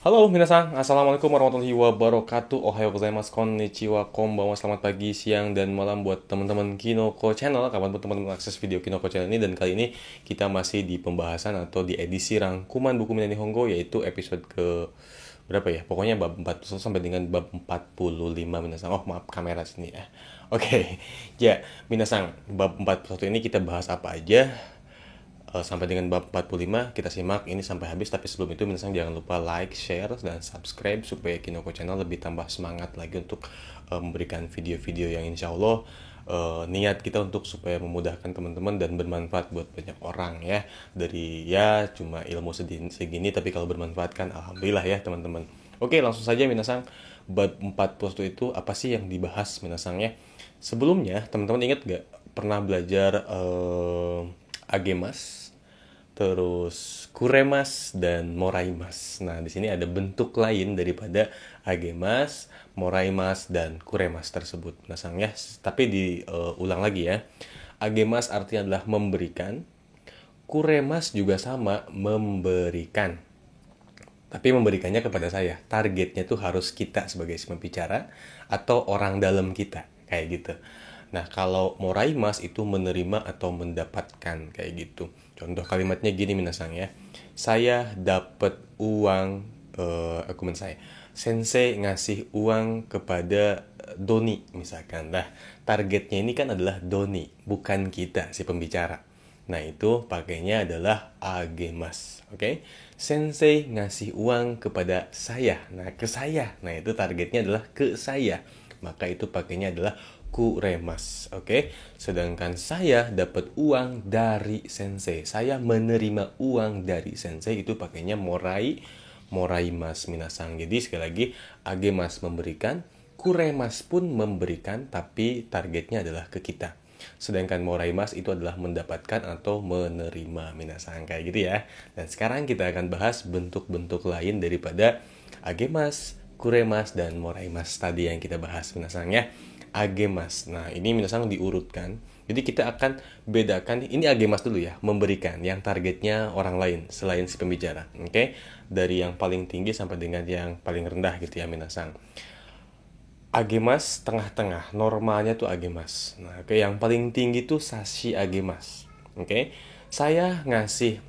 Halo minasan, assalamualaikum warahmatullahi wabarakatuh. Ohayo gozaimasu, konnichiwa, konbanwa, selamat pagi, siang, dan malam buat teman-teman Kinoko Channel. Kapanpun teman-teman mengakses video Kinoko Channel ini. Dan kali ini kita masih di pembahasan atau di edisi rangkuman buku Minani Nihongo, yaitu episode ke berapa ya? Pokoknya bab 41 sampai dengan bab 45 minasan. Oh maaf kamera sini ya. Oke, ya minasan, bab 41 ini kita bahas apa aja? Sampai dengan bab 45 kita simak ini sampai habis, tapi sebelum itu minasang jangan lupa like, share, dan subscribe supaya Kinoko Channel lebih tambah semangat lagi untuk memberikan video-video yang insya Allah niat kita untuk supaya memudahkan teman-teman dan bermanfaat buat banyak orang ya. Dari ya cuma ilmu segini tapi kalau bermanfaat kan alhamdulillah ya teman-teman. Oke, langsung saja minasang, bab 41 itu apa sih yang dibahas minasangnya? Sebelumnya teman-teman ingat gak pernah belajar agemas, terus kuremas dan moraimas. Nah, di sini ada bentuk lain daripada agemas, moraimas dan kuremas tersebut. Nah, sang ya, tapi diulang lagi ya. Agemas artinya adalah memberikan, kuremas juga sama, memberikan. Tapi memberikannya kepada saya. Targetnya tuh harus kita sebagai si pembicara atau orang dalam kita, kayak gitu. Nah, kalau moraimas itu menerima atau mendapatkan, kayak gitu. Contoh kalimatnya gini minasang ya. Saya dapat uang, argumen saya. Sensei ngasih uang kepada Doni misalkan. Nah, targetnya ini kan adalah Doni, bukan kita si pembicara. Nah, itu pakainya adalah agemas. Oke? Okay? Sensei ngasih uang kepada saya. Nah, ke saya. Nah, itu targetnya adalah ke saya. Maka itu pakainya adalah kuremas. Oke? Okay? Sedangkan saya dapat uang dari sensei. Saya menerima uang dari sensei, itu pakainya moraimas minasang. Jadi sekali lagi, agemas memberikan, kuremas pun memberikan, tapi targetnya adalah ke kita. Sedangkan moraimas itu adalah mendapatkan atau menerima minasang, kayak gitu ya. Dan sekarang kita akan bahas bentuk-bentuk lain daripada agemas, kuremas, dan moraimas tadi yang kita bahas minasang ya. Agemas. Nah, ini minasang diurutkan. Jadi kita akan bedakan, ini agemas dulu ya, memberikan, yang targetnya orang lain selain si pembicara. Oke? Dari yang paling tinggi sampai dengan yang paling rendah gitu ya minasang. Agemas tengah-tengah, normalnya tuh agemas. Nah, ke yang paling tinggi tuh sashi agemas. Oke, saya ngasih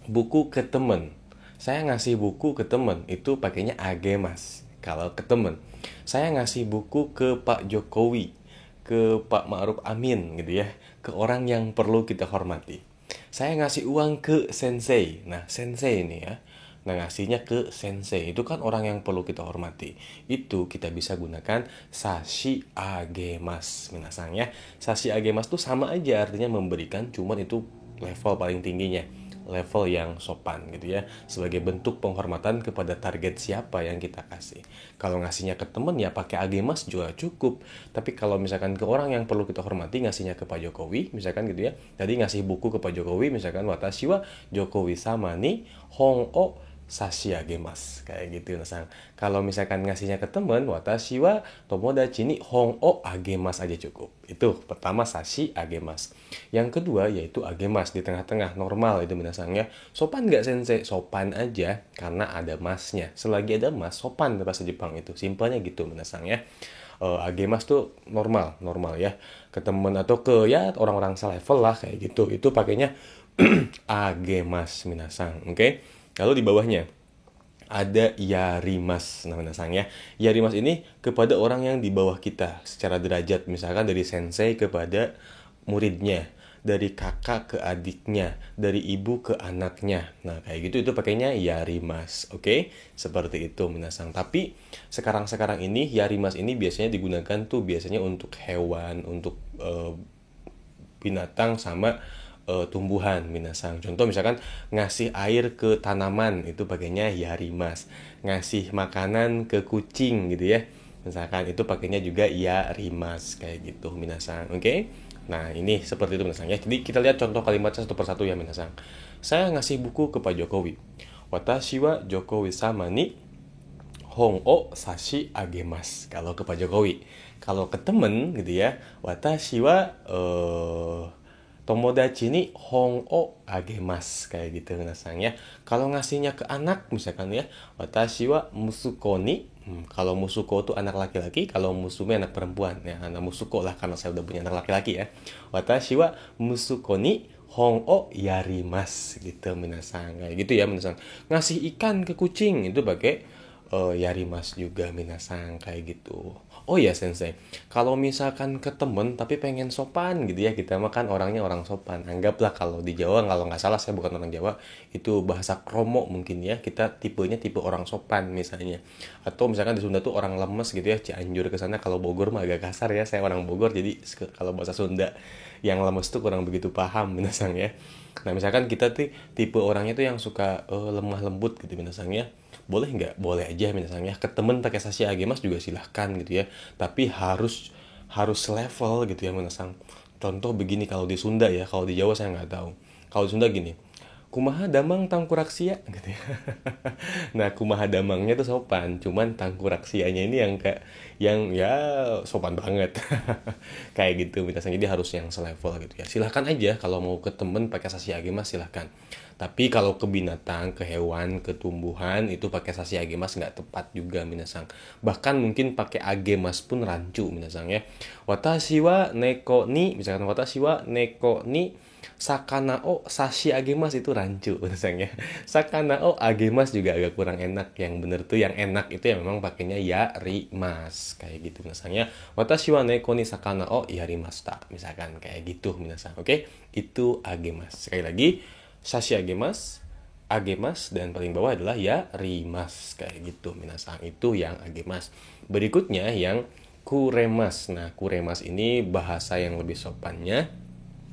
buku ke temen. Saya ngasih buku ke temen, itu pakainya agemas. Kalau ke temen, saya ngasih buku ke Pak Jokowi, ke Pak Ma'ruf Amin gitu ya, ke orang yang perlu kita hormati. Saya ngasih uang ke sensei. Nah, sensei ini ya, nah, ngasihnya ke sensei. Itu kan orang yang perlu kita hormati. Itu kita bisa gunakan sashi agemas. Minasang ya. Sashi agemas tuh sama aja artinya memberikan, cuman itu level paling tingginya. Level yang sopan gitu ya. Sebagai bentuk penghormatan kepada target siapa yang kita kasih. Kalau ngasihnya ke temen ya pakai agemas juga cukup. Tapi kalau misalkan ke orang yang perlu kita hormati, ngasihnya ke Pak Jokowi misalkan gitu ya. Tadi ngasih buku ke Pak Jokowi misalkan, watashi wa Jokowi sama ni hong o sashiagemas, kayak gitu nasang. Kalau misalkan ngasihnya ke temen, watashi wa tomodachi ni hong o agemas aja cukup. Itu pertama sashi agemas. Yang kedua yaitu agemas di tengah-tengah, normal itu minasang ya. Sopan nggak sensei? Sopan aja karena ada masnya. Selagi ada mas, sopan bahasa Jepang itu. Simpelnya gitu minasang ya. Agemas tuh normal, normal ya. Ke temen atau ke ya orang-orang selevel lah kayak gitu. Itu pakainya agemas minasang, oke? Okay? Lalu di bawahnya ada yarimas namanya sang ya. Yarimas ini kepada orang yang di bawah kita secara derajat, misalkan dari sensei kepada muridnya, dari kakak ke adiknya, dari ibu ke anaknya. Nah, kayak gitu itu pakainya yarimas. Oke? Okay? Seperti itu minasang. Tapi sekarang-sekarang ini yarimas ini biasanya digunakan tuh biasanya untuk hewan, untuk binatang sama tumbuhan minasang. Contoh misalkan ngasih air ke tanaman itu pakainya yarimas. Ngasih makanan ke kucing gitu ya. Misalkan itu pakainya juga yarimas kayak gitu minasang. Oke? Okay? Nah, ini seperti itu minasang ya. Jadi kita lihat contoh kalimat satu persatu ya minasang. Saya ngasih buku ke Pak Jokowi. Watashi wa Jokowi sama ni hong o sashi agemas. Kalau ke Pak Jokowi. Kalau ke temen gitu ya, watashi wa Tomodachi ni hon o agemasu. Kayak gitu minasan ya. Kalau ngasihnya ke anak misalkan ya, watashi wa musuko ni, kalau musuko itu anak laki-laki, kalau musume anak perempuan ya. Anak musuko lah karena saya udah punya anak laki-laki ya. Watashi wa musuko ni hon o yarimasu gitu minasan. Kayak gitu ya minasan. Ngasih ikan ke kucing itu pakai yarimas juga minasan kayak gitu. Oh ya sensei, kalau misalkan ke temen tapi pengen sopan gitu ya, kita mah kan orangnya orang sopan. Anggaplah kalau di Jawa, kalau nggak salah saya bukan orang Jawa, itu bahasa kromo mungkin ya. Kita tipenya tipe orang sopan misalnya. Atau misalkan di Sunda tuh orang lemes gitu ya, Cianjur ke sana. Kalau Bogor mah agak kasar ya, saya orang Bogor jadi kalau bahasa Sunda yang lemes tuh kurang begitu paham minasang ya. Nah misalkan kita tuh tipe orangnya tuh yang suka lemah lembut gitu minasang ya, boleh nggak? Boleh aja misalnya ke temen pakai sashi agemas juga silahkan gitu ya, tapi harus harus level gitu ya minasang. Contoh begini kalau di Sunda ya, kalau di Jawa saya nggak tahu. Kalau di Sunda gini, kumaha damang tangkuraksia gitu ya. Nah kumaha damangnya tuh sopan, cuman tangkuraksianya ini yang kayak yang ya sopan banget. Kayak gitu minasang, jadi harus yang selevel gitu ya. Silahkan aja kalau mau ke temen pakai sashi agemas silahkan. Tapi kalau ke binatang, ke hewan, ke tumbuhan itu pakai sashi agemas nggak tepat juga minasang. Bahkan mungkin pakai agemas pun rancu minasang ya. Watashi wa neko ni, misalkan watashi wa neko ni sakana o sashi agemas itu rancu minasang ya. Sakana o agemas juga agak kurang enak. Yang bener tuh yang enak itu yang memang pakainya yarimas kayak gitu minasang ya. Watashi wa neko ni sakana o yarimashita misalkan kayak gitu minasang. Oke, itu agemas. Sekali lagi, sashi agemas, agemas, dan paling bawah adalah ya rimas kayak gitu minasang, itu yang agemas. Berikutnya yang kuremas. Nah kuremas ini bahasa yang lebih sopannya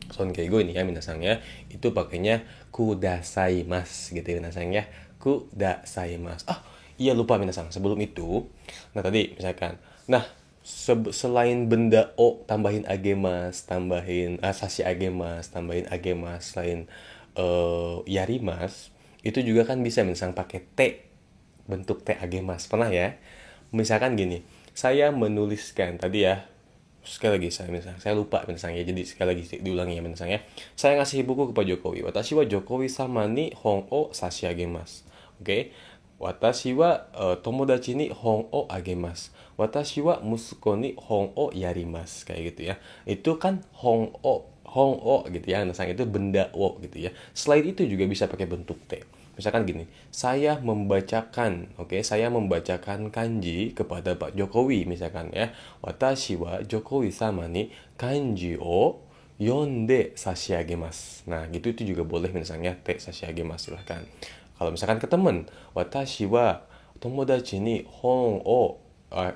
sonkeigo ini ya minasang ya, itu pakainya kudasaimasu gitu ya minasang ya, kudasaimasu. Iya lupa minasang, sebelum itu, nah tadi misalkan, nah selain benda o tambahin agemas, tambahin sashi agemas, tambahin agemas, selain yarimas, itu juga kan bisa misalkan pakai t, bentuk t agemas. Pernah ya? Misalkan gini, saya menuliskan tadi ya, sekali lagi saya lupa misalnya, jadi sekali lagi diulangi ya misalnya, saya ngasih buku ke Pak Jokowi, watashi wa Jokowi sama ni hon o sashiagemasu. Oke, watashi wa tomodachi ni hon o agemasu, watashi wa musuko ni hon o yarimasu, kayak gitu ya. Itu kan hon o gitu ya, misalnya itu benda o gitu ya. Selain itu juga bisa pakai bentuk t. Misalkan gini, saya membacakan, oke, saya membacakan kanji kepada Pak Jokowi, misalkan ya. Watashi wa Jokowi sama ni kanji o yonde sashiagemasu. Nah, gitu itu juga boleh misalnya te sashiagemasu silahkan. Kalau misalkan ke temen, watashi wa tomodachi ni hon o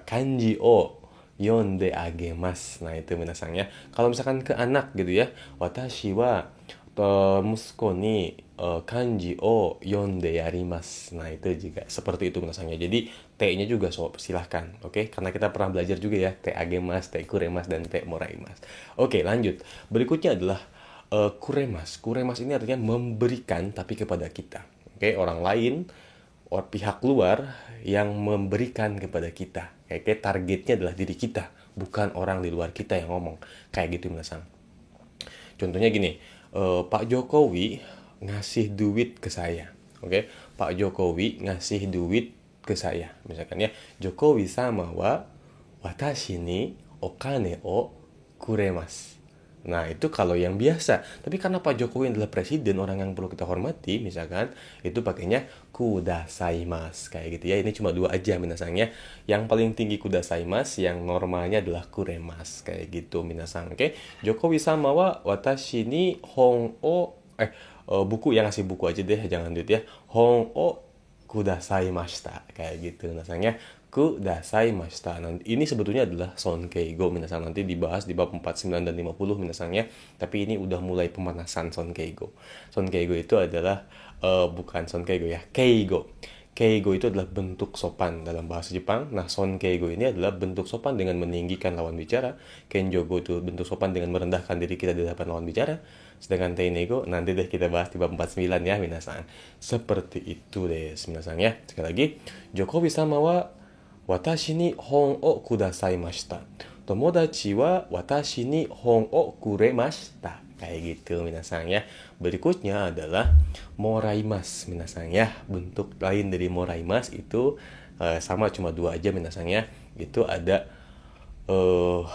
kanji o yonde agemasu. Nah, itu minasang ya. Kalau misalkan ke anak gitu ya, watashi wa musuko ni kanji o yonde yarimasu. Nah, itu juga seperti itu minasangnya. Jadi T-nya juga silahkan, oke? Karena kita pernah belajar juga ya, T agemas, T kuremas, dan T moraimas. Oke, lanjut. Berikutnya adalah kuremas. Kuremas ini artinya memberikan tapi kepada kita. Oke, orang lain, pihak luar yang memberikan kepada kita. Kayak targetnya adalah diri kita, bukan orang di luar kita yang ngomong. Kayak gitu minasang. Contohnya gini, Pak Jokowi ngasih duit ke saya. Oke, Pak Jokowi ngasih duit ke saya. Misalkan ya, Jokowi sama wa watashi ni okane o kuremasu. Nah, itu kalau yang biasa. Tapi karena Pak Jokowi adalah presiden, orang yang perlu kita hormati, misalkan, itu pakainya kudasaimasu. Kayak gitu ya. Ini cuma dua aja minasangnya. Yang paling tinggi kudasaimasu, yang normalnya adalah kuremasu. Kayak gitu minasang. Oke. Jokowi sama wa watashi ni hon o buku, yang ngasih buku aja deh, jangan duit ya. Hon o kudasaimashita. Kayak gitu minasangnya. Kudasaimashita. Nanti ini sebetulnya adalah sonkeigo minasang, nanti dibahas di bab 49 dan 50 minasangnya. Tapi ini udah mulai pemanasan sonkeigo. Sonkeigo itu adalah bukan sonkeigo ya, keigo. Keigo itu adalah bentuk sopan dalam bahasa Jepang. Nah, sonkeigo ini adalah bentuk sopan dengan meninggikan lawan bicara. Kenjogo itu bentuk sopan dengan merendahkan diri kita di hadapan lawan bicara. Sedangkan teinego nanti deh kita bahas di bab 49 ya minasang. Seperti itu deh minasang ya. Sekali lagi, Jokowi sama wa watashi ni hon o kudasaimashita. Tomodachi wa watashi ni hon o kuremashita. Kayak gitu minasang ya. Berikutnya adalah moraimas minasang ya. Bentuk lain dari moraimas itu sama, cuma dua aja minasang ya. Itu ada eh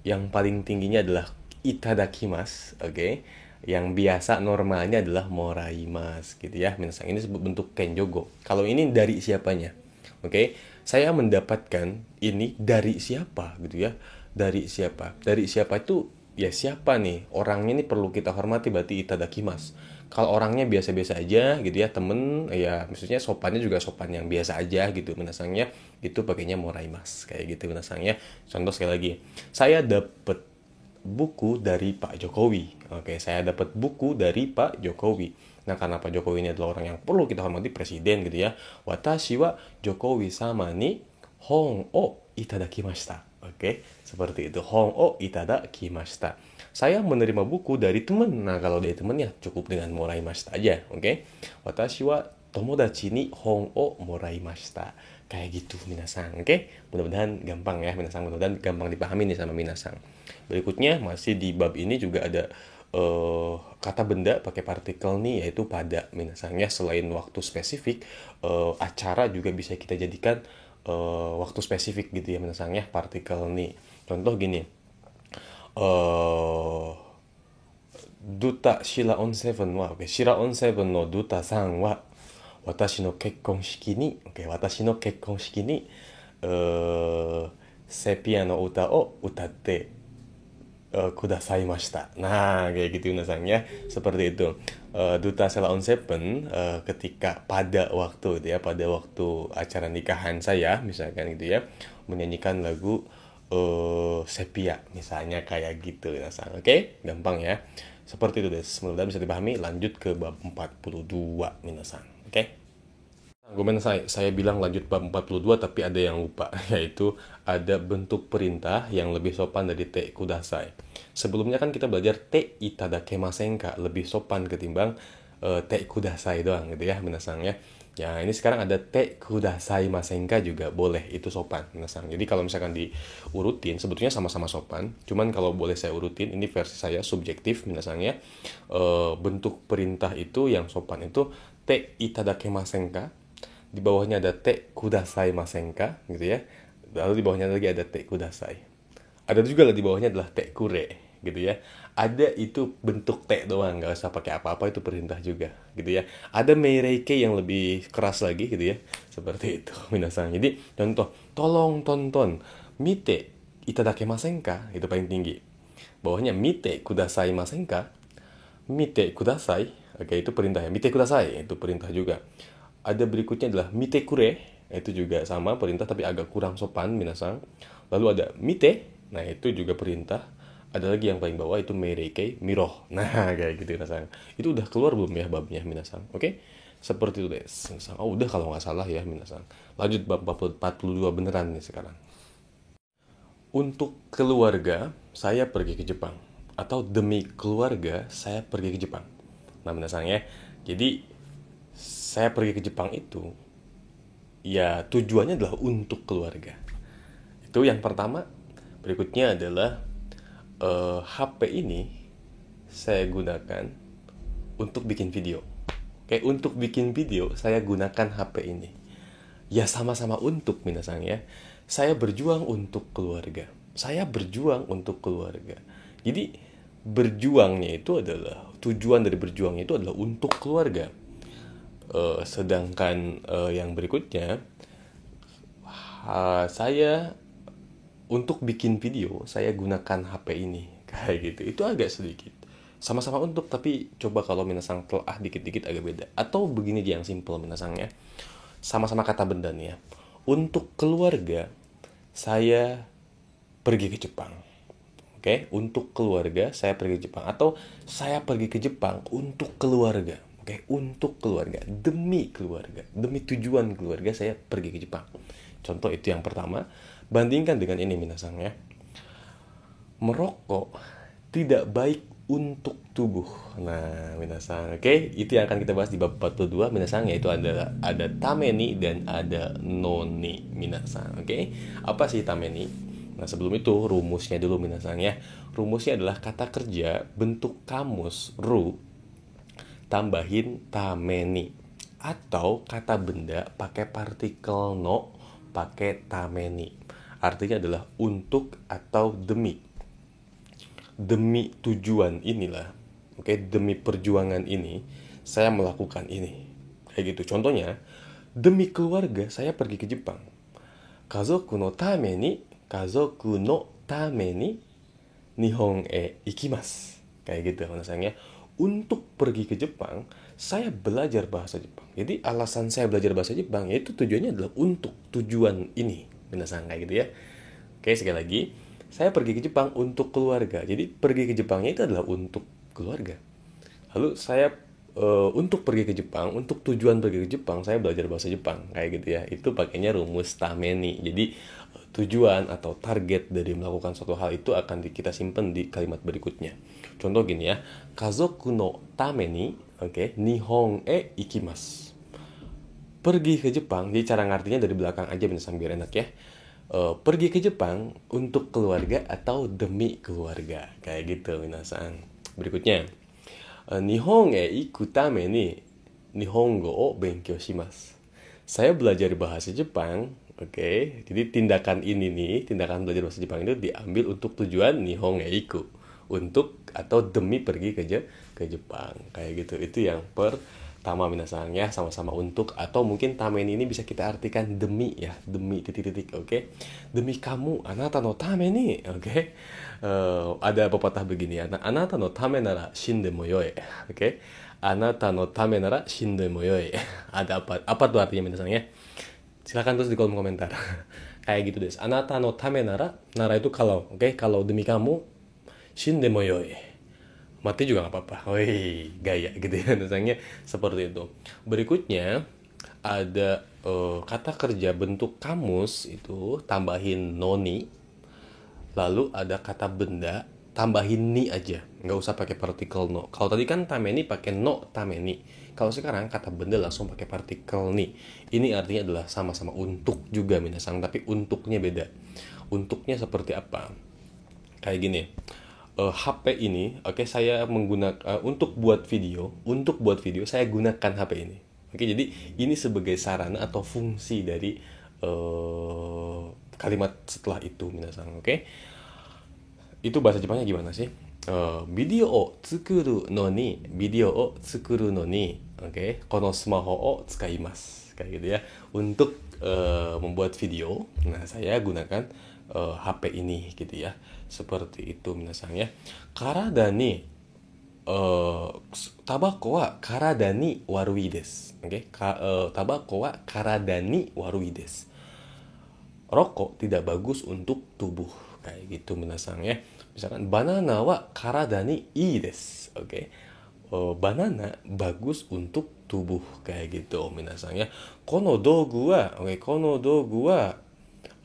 yang paling tingginya adalah itadakimasu, oke. Yang biasa normalnya adalah moraimas gitu ya. Minasang ini sebut bentuk kenjogo. Kalau ini dari siapanya? Oke. Saya mendapatkan ini dari siapa gitu ya. Dari siapa? Dari siapa itu ya siapa nih? Orangnya ini perlu kita hormati, berarti itadakimasu. Kalau orangnya biasa-biasa aja gitu ya, temen ya maksudnya sopannya juga sopan yang biasa aja gitu minasangnya, itu pakainya moraimas kayak gitu minasangnya. Contoh sekali lagi, saya dapat buku dari Pak Jokowi. Oke, saya dapat buku dari Pak Jokowi. Nah, karena Pak Jokowi ini adalah orang yang perlu kita hormati, presiden gitu ya. Watashi wa Jokowi sama ni hon o itadakimashita. Oke, seperti itu. Hon o itadakimashita. Saya menerima buku dari teman. Nah, kalau dari teman ya cukup dengan moraimashita aja. Oke. Watashi wa tomodachi ni hon o moraimashita. Kayak gitu minasang. Oke. Mudah-mudahan gampang ya minasang. Mudah-mudahan gampang dipahami nih sama minasang. Berikutnya masih di bab ini juga ada kata benda pakai partikel nih, yaitu pada minasangnya. Selain waktu spesifik, acara juga bisa kita jadikan waktu spesifik gitu ya minasangnya, partikel nih. Contoh gini, duta Shira on Seven wa, Shira on Seven no duta san wa watashi no kekkon shiki ni, watashi no kekkon shiki ni sepia no uta o utatte kudasaimashita. Nah, kayak gitu minasang ya. Seperti itu. Duta Shira on Seven ketika pada waktu itu ya, pada waktu acara nikahan saya misalkan gitu ya, menyanyikan lagu sepia misalnya kayak gitu minasang. Oke, gampang ya. Seperti itu deh. Semoga bisa dipahami. Lanjut ke bab 42 minasang. Oke. Saya bilang lanjut bab 42 tapi ada yang lupa, yaitu ada bentuk perintah yang lebih sopan dari te kudasai. Sebelumnya kan kita belajar te itadakemasen ka, lebih sopan ketimbang te kudasai doang gitu ya minasang ya. Ya, ini sekarang ada te kudasai masenka juga boleh, itu sopan minasang. Jadi kalau misalkan diurutin sebetulnya sama-sama sopan, cuman kalau boleh saya urutin, ini versi saya subjektif minasang ya. Bentuk perintah itu yang sopan itu te itadakemasen ka, di bawahnya ada te kudasai masenka gitu ya. Lalu di bawahnya lagi ada te kudasai. Ada juga di bawahnya adalah te kure gitu ya. Ada itu bentuk te doang, nggak usah pakai apa-apa, itu perintah juga gitu ya. Ada meireike yang lebih keras lagi gitu ya. Seperti itu minasang. Jadi contoh, tolong tonton, mite itadakemasen ka, itu paling tinggi. Bawahnya mite kudasai masenka, mite kudasai, oke, itu perintah ya. Mite kudasai itu perintah juga. Ada berikutnya adalah mite kure, itu juga sama perintah tapi agak kurang sopan minasang. Lalu ada mite, nah itu juga perintah. Ada lagi yang paling bawah itu meireike miro. Nah, kayak gitu minasang. Itu udah keluar belum ya babnya minasang? Oke? Seperti itu deh minasang. Oh, udah kalau nggak salah ya minasang. Lanjut bab 42 beneran nih sekarang. Untuk keluarga, saya pergi ke Jepang. Atau demi keluarga, saya pergi ke Jepang. Nah, minasang ya. Jadi saya pergi ke Jepang itu ya tujuannya adalah untuk keluarga. Itu yang pertama. Berikutnya adalah HP ini saya gunakan untuk bikin video. Oke, untuk bikin video saya gunakan HP ini. Ya sama-sama untuk minasang ya. Saya berjuang untuk keluarga. Saya berjuang untuk keluarga. Jadi berjuangnya itu adalah, tujuan dari berjuangnya itu adalah untuk keluarga. Sedangkan yang berikutnya, saya untuk bikin video saya gunakan HP ini kayak gitu. Itu agak sedikit sama-sama untuk, tapi coba kalau minasang telah dikit-dikit agak beda. Atau begini aja yang simple minasangnya, sama-sama kata benda nih ya. Untuk keluarga saya pergi ke Jepang. Oke, untuk keluarga saya pergi ke Jepang, atau saya pergi ke Jepang untuk keluarga. Oke, untuk keluarga, demi keluarga, demi tujuan keluarga saya pergi ke Jepang. Contoh itu yang pertama. Bandingkan dengan ini minasang ya. Merokok tidak baik untuk tubuh. Nah, minasang, oke, itu yang akan kita bahas di bab 42 minasang, yaitu ada tameni dan ada noni minasang. Oke, apa sih tameni? Nah, sebelum itu rumusnya dulu minasang ya. Rumusnya adalah kata kerja bentuk kamus ru tambahin tameni, atau kata benda pakai partikel no pakai tameni. Artinya adalah untuk atau demi. Demi tujuan inilah, oke, demi perjuangan ini saya melakukan ini. Kayak gitu. Contohnya, demi keluarga saya pergi ke Jepang. Kazoku no tame ni Nihon ikimasu. Kayak gitu misalnya. Untuk pergi ke Jepang, saya belajar bahasa Jepang. Jadi alasan saya belajar bahasa Jepang yaitu tujuannya adalah untuk tujuan ini. Minasan kayak gitu ya. Oke, sekali lagi. Saya pergi ke Jepang untuk keluarga. Jadi pergi ke Jepangnya itu adalah untuk keluarga. Lalu saya untuk pergi ke Jepang, untuk tujuan pergi ke Jepang, saya belajar bahasa Jepang. Kayak gitu ya. Itu pakainya rumus tameni. Jadi tujuan atau target dari melakukan suatu hal itu akan kita simpan di kalimat berikutnya. Contoh gini ya. Kazoku no tame ni, oke, Nihon ikimasu. Pergi ke Jepang, jadi cara ngartinya dari belakang aja biar enak ya. Pergi ke Jepang untuk keluarga atau demi keluarga. Kayak gitu minasan. Berikutnya. Nihon iku tame ni Nihongo o benkyou shimasu. Saya belajar bahasa Jepang, oke. Jadi tindakan ini nih, tindakan belajar bahasa Jepang itu diambil untuk tujuan Nihon iku, untuk atau demi pergi ke Jepang. Kayak gitu. Itu yang pertama minasan ya, sama-sama untuk, atau mungkin tamen ini bisa kita artikan demi ya, demi titik-titik, oke. Demi kamu, anata no tame ni, oke. Ada pepatah begini ya. Anata no tame nara shinde mo yoi. Oke. Anata no tame nara shinde mo yoi. Ada apa? Apa tuh artinya minasan ya? Silakan tulis di kolom komentar. Kayak gitu deh. Anata no tame nara, nara itu kalau, oke, kalau demi kamu, shinde mo yoi. Mati juga nggak apa-apa. Wih, gaya gitu ya. Misalnya seperti itu. Berikutnya ada kata kerja bentuk kamus itu tambahin noni. Lalu ada kata benda, tambahin ni aja. Nggak usah pakai partikel no. Kalau tadi kan tameni pakai no tameni. Kalau sekarang kata benda langsung pakai partikel ni. Ini artinya adalah sama-sama untuk juga minasang, tapi untuknya beda. Untuknya seperti apa? Kayak gini. HP ini, oke, saya menggunakan untuk buat video saya gunakan HP ini. Oke, jadi ini sebagai sarana atau fungsi dari kalimat setelah itu minasang, oke. Itu bahasa Jepangnya gimana sih? Video o tsukuru no ni, oke, kono smaho o tsukaimasu. Kayak gitu ya. Untuk membuat video, nah saya gunakan HP ini gitu ya. Seperti itu minasang ya. Karada ni tabako wa karada ni warui desu. Oke, tabako wa karada ni warui desu. Rokok tidak bagus untuk tubuh. Kayak gitu minasang ya. Misalkan banana wa karada ni ii desu. Oke. Banana bagus untuk tubuh, kayak gitu minasang ya. Kono dogu wa, oke, kono dogu wa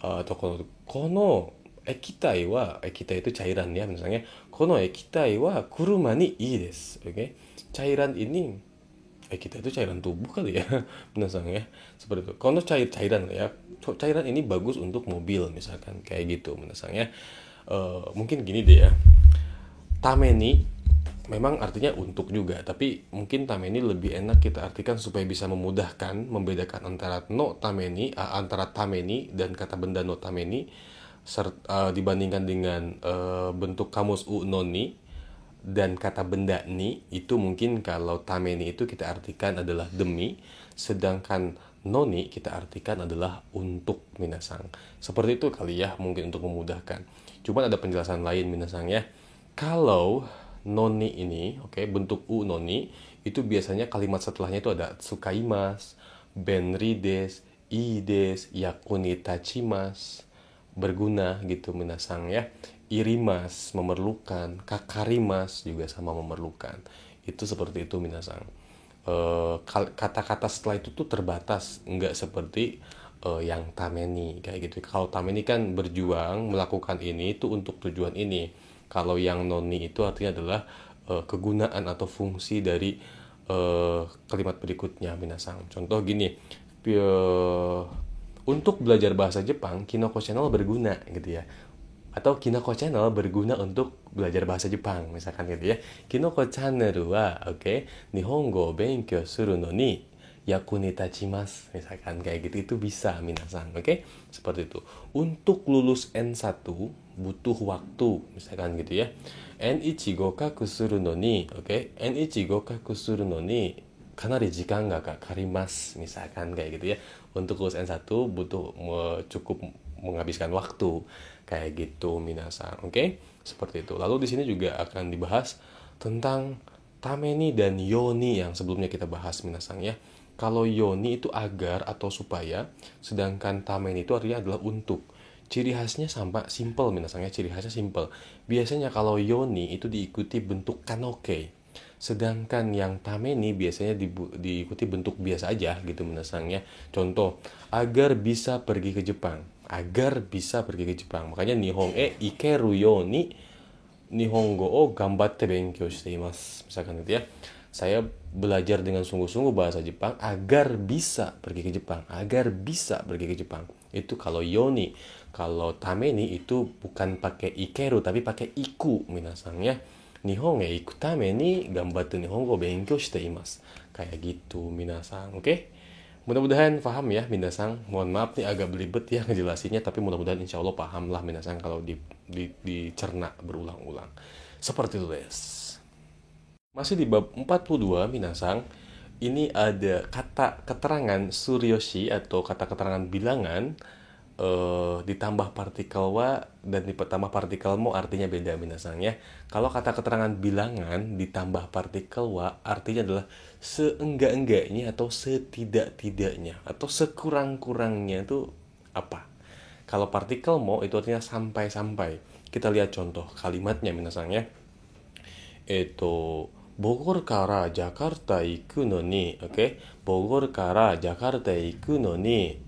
atau kono ekitai wa, ekitai itu cairan ya misalnya. Kono ekitai wa kuruma ni ii desu. Oke. Cairan ini kita itu cairan tubuh kali ya. Minasang ya. Seperti itu. Kono cairan ya. Cairan ini bagus untuk mobil misalkan, kayak gitu minasang ya. Mungkin gini deh ya. Tameni memang artinya untuk juga, tapi mungkin tameni lebih enak kita artikan supaya bisa memudahkan membedakan antara no tameni, antara tameni dan kata benda no tameni dibandingkan dengan bentuk kamus u noni dan kata benda ni. Itu mungkin kalau tameni itu kita artikan adalah demi, sedangkan noni kita artikan adalah untuk minasang. Seperti itu kali ya, mungkin untuk memudahkan. Cuman ada penjelasan lain minasang ya. Kalau noni ini, oke, bentuk u noni itu biasanya kalimat setelahnya itu ada tsukaimasu, benrides, ides, yakuni tachimasu, berguna gitu minasang ya. Irimas memerlukan, kakarimas juga sama memerlukan. Itu seperti itu minasang. Kata-kata setelah itu tuh terbatas, nggak seperti yang tameni kayak gitu. Kalau tameni kan berjuang melakukan ini itu untuk tujuan ini. Kalau yang noni itu artinya adalah kegunaan atau fungsi dari kalimat berikutnya minasang. Contoh gini, untuk belajar bahasa Jepang, Kinoko Channel berguna gitu ya. Atau Kinoko Channel berguna untuk belajar bahasa Jepang, misalkan gitu ya. Kinoko Channel wa, oke, Nihongo o benkyou suru no ni yaku ni tachimasu. Misalkan kayak gitu, itu bisa minasan, oke? Seperti itu. Untuk lulus N1 butuh waktu, misalkan gitu ya. N1 gokaku suru no ni, oke? N1 gokaku suru no ni kanari jikan ga kakarimasu, misalkan kayak gitu ya. Untuk lulus N1 butuh cukup menghabiskan waktu kayak gitu minasan, oke? Seperti itu. Lalu di sini juga akan dibahas tentang tameni dan yoni yang sebelumnya kita bahas minasan ya. Kalau yoni itu agar atau supaya, sedangkan tameni itu artinya adalah untuk. Ciri khasnya sama simple minasan ya, ciri khasnya simple. Biasanya kalau yoni itu diikuti bentuk kanoke. Sedangkan yang tameni biasanya diikuti bentuk biasa aja gitu menasangnya. Contoh, agar bisa pergi ke Jepang. Agar bisa pergi ke Jepang. Makanya Nihon ikeru yo ni Nihongo o gambatte benkyou shite imasu. Misalkan gitu ya. Saya belajar dengan sungguh-sungguh bahasa Jepang agar bisa pergi ke Jepang. Agar bisa pergi ke Jepang. Itu kalau yoni. Kalau tameni itu bukan pakai ikeru tapi pakai iku minasang ya. Nihonへ行くために頑張って日本語を勉強しています. Kayak gitu, minasan. Oke? Mudah-mudahan paham ya, minasan. Mohon maaf nih agak belibet ya ngejelasinnya, tapi mudah-mudahan insya Allah paham lah minasan kalau dicerna berulang-ulang. Seperti itu, des. Masih di bab 42, minasan. Ini ada kata keterangan suryoshi atau kata keterangan bilangan ditambah partikel wa dan ditambah partikel mo artinya beda minasan ya. Kalau kata keterangan bilangan ditambah partikel wa artinya adalah seenggak-enggaknya atau setidak-tidaknya atau sekurang-kurangnya itu apa. Kalau partikel mo itu artinya sampai-sampai. Kita lihat contoh kalimatnya minasan ya. Bogor kara Jakarta iku no ni, oke? Bogor kara Jakarta iku no ni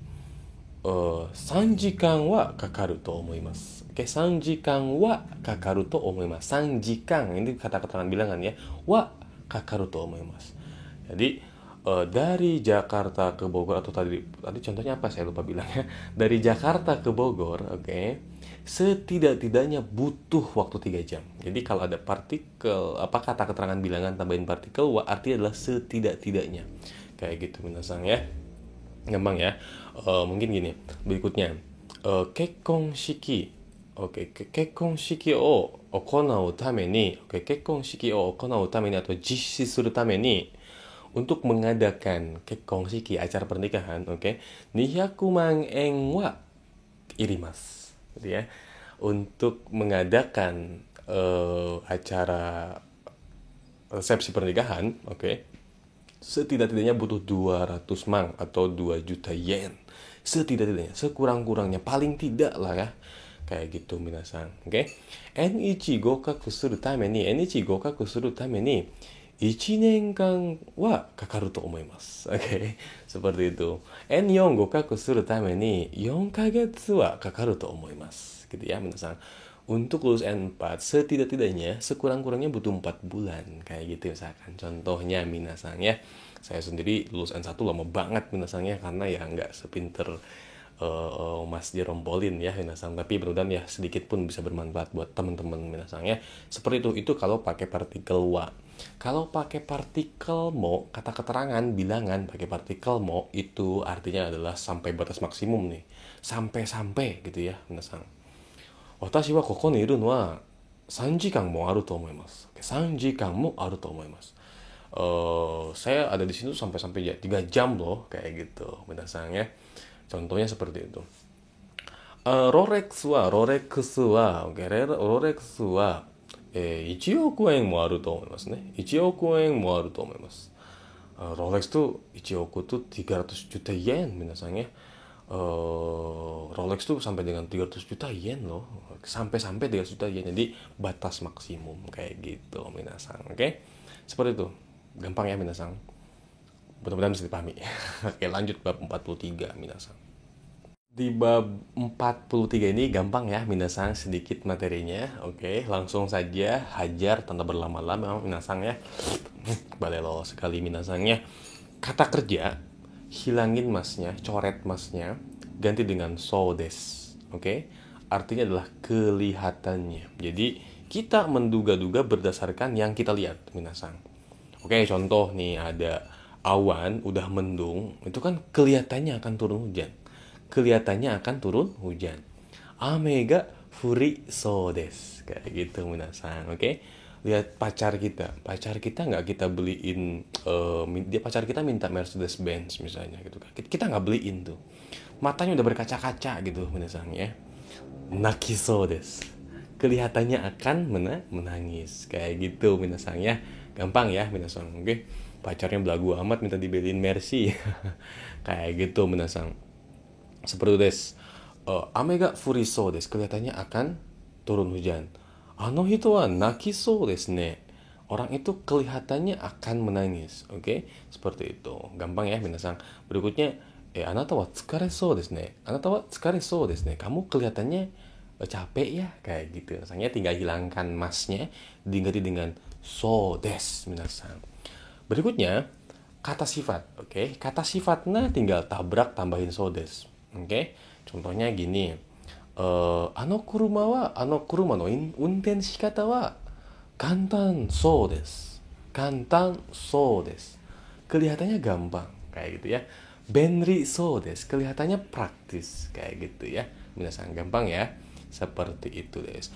3時間はかかると思います。Oke, 3時間はかかると思います。3時間, ini kata keterangan bilangan ya. Wa kakaru to omoimasu. Jadi, dari Jakarta ke Bogor, atau tadi contohnya apa saya lupa bilangnya. Dari Jakarta ke Bogor, oke, setidak-tidaknya butuh waktu 3 jam. Jadi kalau ada partikel, apa kata keterangan bilangan tambahin partikel, wa artinya adalah setidak-tidaknya. Kayak gitu minasan ya. Gampang ya. Mungkin gini berikutnya, kekkon shiki, oke, kekkon shiki o okonau tame ni, oke, kekkon shiki o okonau tame ni atau jisshi suru tame ni, untuk mengadakan kekkon shiki acara pernikahan, oke, 200 man en wa irimasu, gitu ya. Untuk mengadakan acara resepsi pernikahan, oke, setidak-tidaknya butuh 200 mang atau 2 juta yen. Setidak-tidaknya, sekurang-kurangnya, paling tidak lah ya. Kayak gitu minasan, oke? N1 gokaku suru tame ni, N1 gokaku suru tame ni 1年間はかかると思います。Oke, seperti itu. N4 gokaku suru tame ni 4ヶ月はかかると思います. Gitu ya, minasan. Untuk lulus N4, setidak-tidaknya, sekurang-kurangnya butuh 4 bulan. Kayak gitu misalkan. Contohnya minasan ya. Saya sendiri lulus N1 lama banget minasannya, karena ya nggak sepinter Mas Jerome Pauline ya minasan. Tapi mudah-mudahan ya sedikit pun bisa bermanfaat buat teman-teman minasan ya. Seperti itu kalau pakai partikel wa. Kalau pakai partikel mo, kata keterangan bilangan pakai partikel mo, itu artinya adalah sampai batas maksimum nih. Sampai-sampai gitu ya minasan. 私はここにいるのは3時間もあると思います。3時間もあると思います。Saya ada di sini tuh sampai-sampai ya 3 jam loh, kayak gitu minasan ya. Contohnya seperti itu. Rolex wa, oke, Rolex wa 1億円もあると思いますね。1億円もあると思います。Rolex tuh 1 億 tuh 300 juta yen minasan ya. Rolex tuh sampai dengan 300 juta yen loh, sampai 300 juta yen, jadi batas maksimum kayak gitu minasan, oke? Seperti itu, gampang ya minasan, mudah-mudahan bisa dipahami. Oke, lanjut bab 43 minasan. Di bab 43 ini gampang ya minasan, sedikit materinya, oke? Langsung saja hajar tanpa berlama-lama minasan ya. Balelo sekali minasannya. Kata kerja, hilangin masnya, coret masnya, ganti dengan so des, oke? artinya adalah kelihatannya. Jadi kita menduga-duga berdasarkan yang kita lihat, minasang. Oke, contoh nih, ada awan udah mendung, itu kan kelihatannya akan turun hujan. Kelihatannya akan turun hujan. Amega furi so desu. Kayak gitu, minasang. Oke. Lihat pacar kita nggak kita beliin, dia pacar kita minta Mercedes Benz misalnya gitu kan, kita nggak beliin tuh, matanya udah berkaca-kaca gitu minasang ya, nakiso desu, kelihatannya akan menangis kayak gitu minasang ya, gampang ya minasang. Oke, pacarnya belagu amat minta dibeliin Mercy kayak gitu minasang, seperti des. Ame ga furiso desu, kelihatannya akan turun hujan. Ano hito wa nakiso desu ne. Orang itu kelihatannya akan menangis. Oke, seperti itu. Gampang ya, minasang. Berikutnya, anata wa tsukaresou desu ne. Anata wa tsukaresou desu ne. Kamu kelihatannya capek ya, kayak gitu. Misalnya tinggal hilangkan masnya, diganti dengan so desu, minasang. Berikutnya, kata sifat. Oke, kata sifatnya tinggal tabrak tambahin so desu. Oke, contohnya gini. Ano kuruma no unten shikata wa kantan so desu. Kantan so desu. Kelihatannya gampang, kayak gitu ya. Benri so desu. Kelihatannya praktis, kayak gitu ya. Minasan gampang ya. Seperti itu des.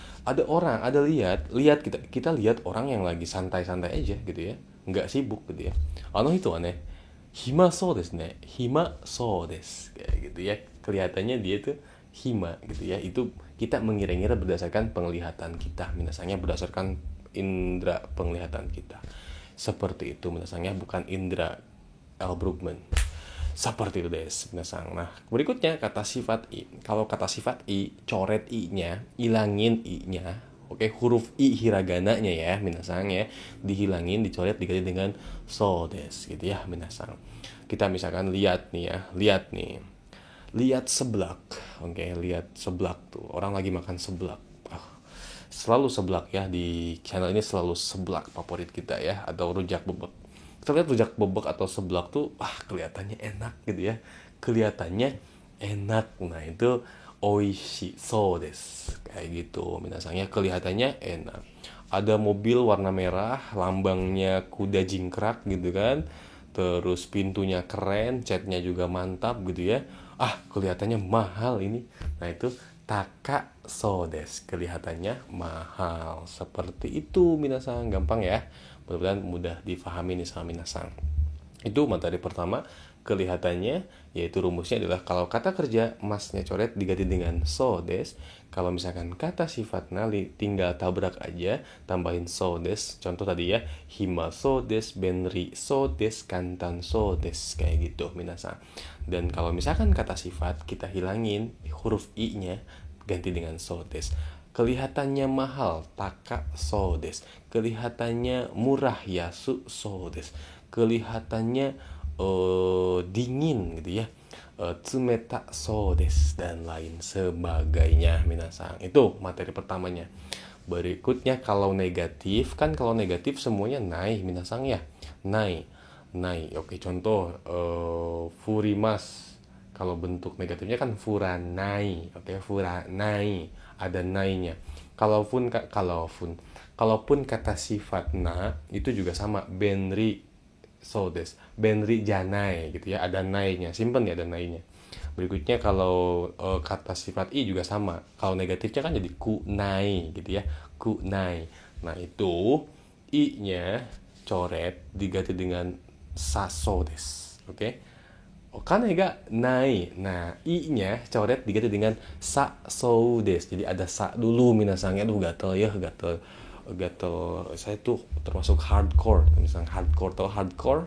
Lihat kita lihat orang yang lagi santai-santai aja gitu ya. Nggak sibuk gitu ya. Ano itu aneh. Hima so desu ne. Hima so desu. Kayak gitu ya. Kelihatannya dia tuh hima gitu ya. Itu kita mengira-ngira berdasarkan penglihatan kita, minasanya berdasarkan indera penglihatan kita. Seperti itu minasanya, bukan indera L. Brugman. Seperti itu des minasang. Nah, berikutnya kata sifat i. Kalau kata sifat i, coret i-nya, ilangin i-nya. Oke, huruf i hiragananya ya minasang ya, dihilangin, dicoret, diganti dengan so des gitu ya minasang. Kita misalkan lihat nih ya, lihat seblak. Oke, lihat seblak tuh, orang lagi makan seblak. Selalu seblak ya, di channel ini selalu seblak favorit kita ya, atau rujak bebek. Kita lihat rujak bebek atau seblak tuh, kelihatannya enak gitu ya, kelihatannya enak. Nah itu oishi so desu, kayak gitu minasangnya, kelihatannya enak. Ada mobil warna merah, lambangnya kuda jingkrak gitu kan, terus pintunya keren, catnya juga mantap gitu ya. Kelihatannya mahal ini. Nah itu taka so desu, kelihatannya mahal. Seperti itu minasang, gampang ya. Mudah-mudahan mudah difahami nih sama minasang. Itu materi pertama, kelihatannya, yaitu rumusnya adalah kalau kata kerja masnya coret diganti dengan so des. Kalau misalkan kata sifatnya tinggal tabrak aja, tambahin so des. Contoh tadi ya, hima so des, benri so des, kantan so des, kayak gitu minasang. Dan kalau misalkan kata sifat kita hilangin huruf i-nya, ganti dengan so des. Kelihatannya mahal, taka so des. Kelihatannya murah, yasu so des. Kelihatannya dingin gitu ya, tsumeta so desu, dan lain sebagainya minasang. Itu materi pertamanya. Berikutnya kalau negatif, kan kalau negatif semuanya nai minasang ya, nai. Oke, contoh furimas, kalau bentuk negatifnya kan furanai. Oke, furanai, ada nainya. Kalaupun kata sifat na itu juga sama, benri so des, benri janai gitu ya, ada nainya, simpen ya, ada nainya. Berikutnya kalau kata sifat i juga sama, kalau negatifnya kan jadi kunai gitu ya, kunai. Nah itu i nya coret diganti dengan saso des. Oke, Okane ga nai. Nah i nya coret diganti dengan saso des, jadi ada sa dulu minasangnya. Aduh gatel ya, gatel. Saya tuh termasuk hardcore, misalnya hardcore, atau hardcore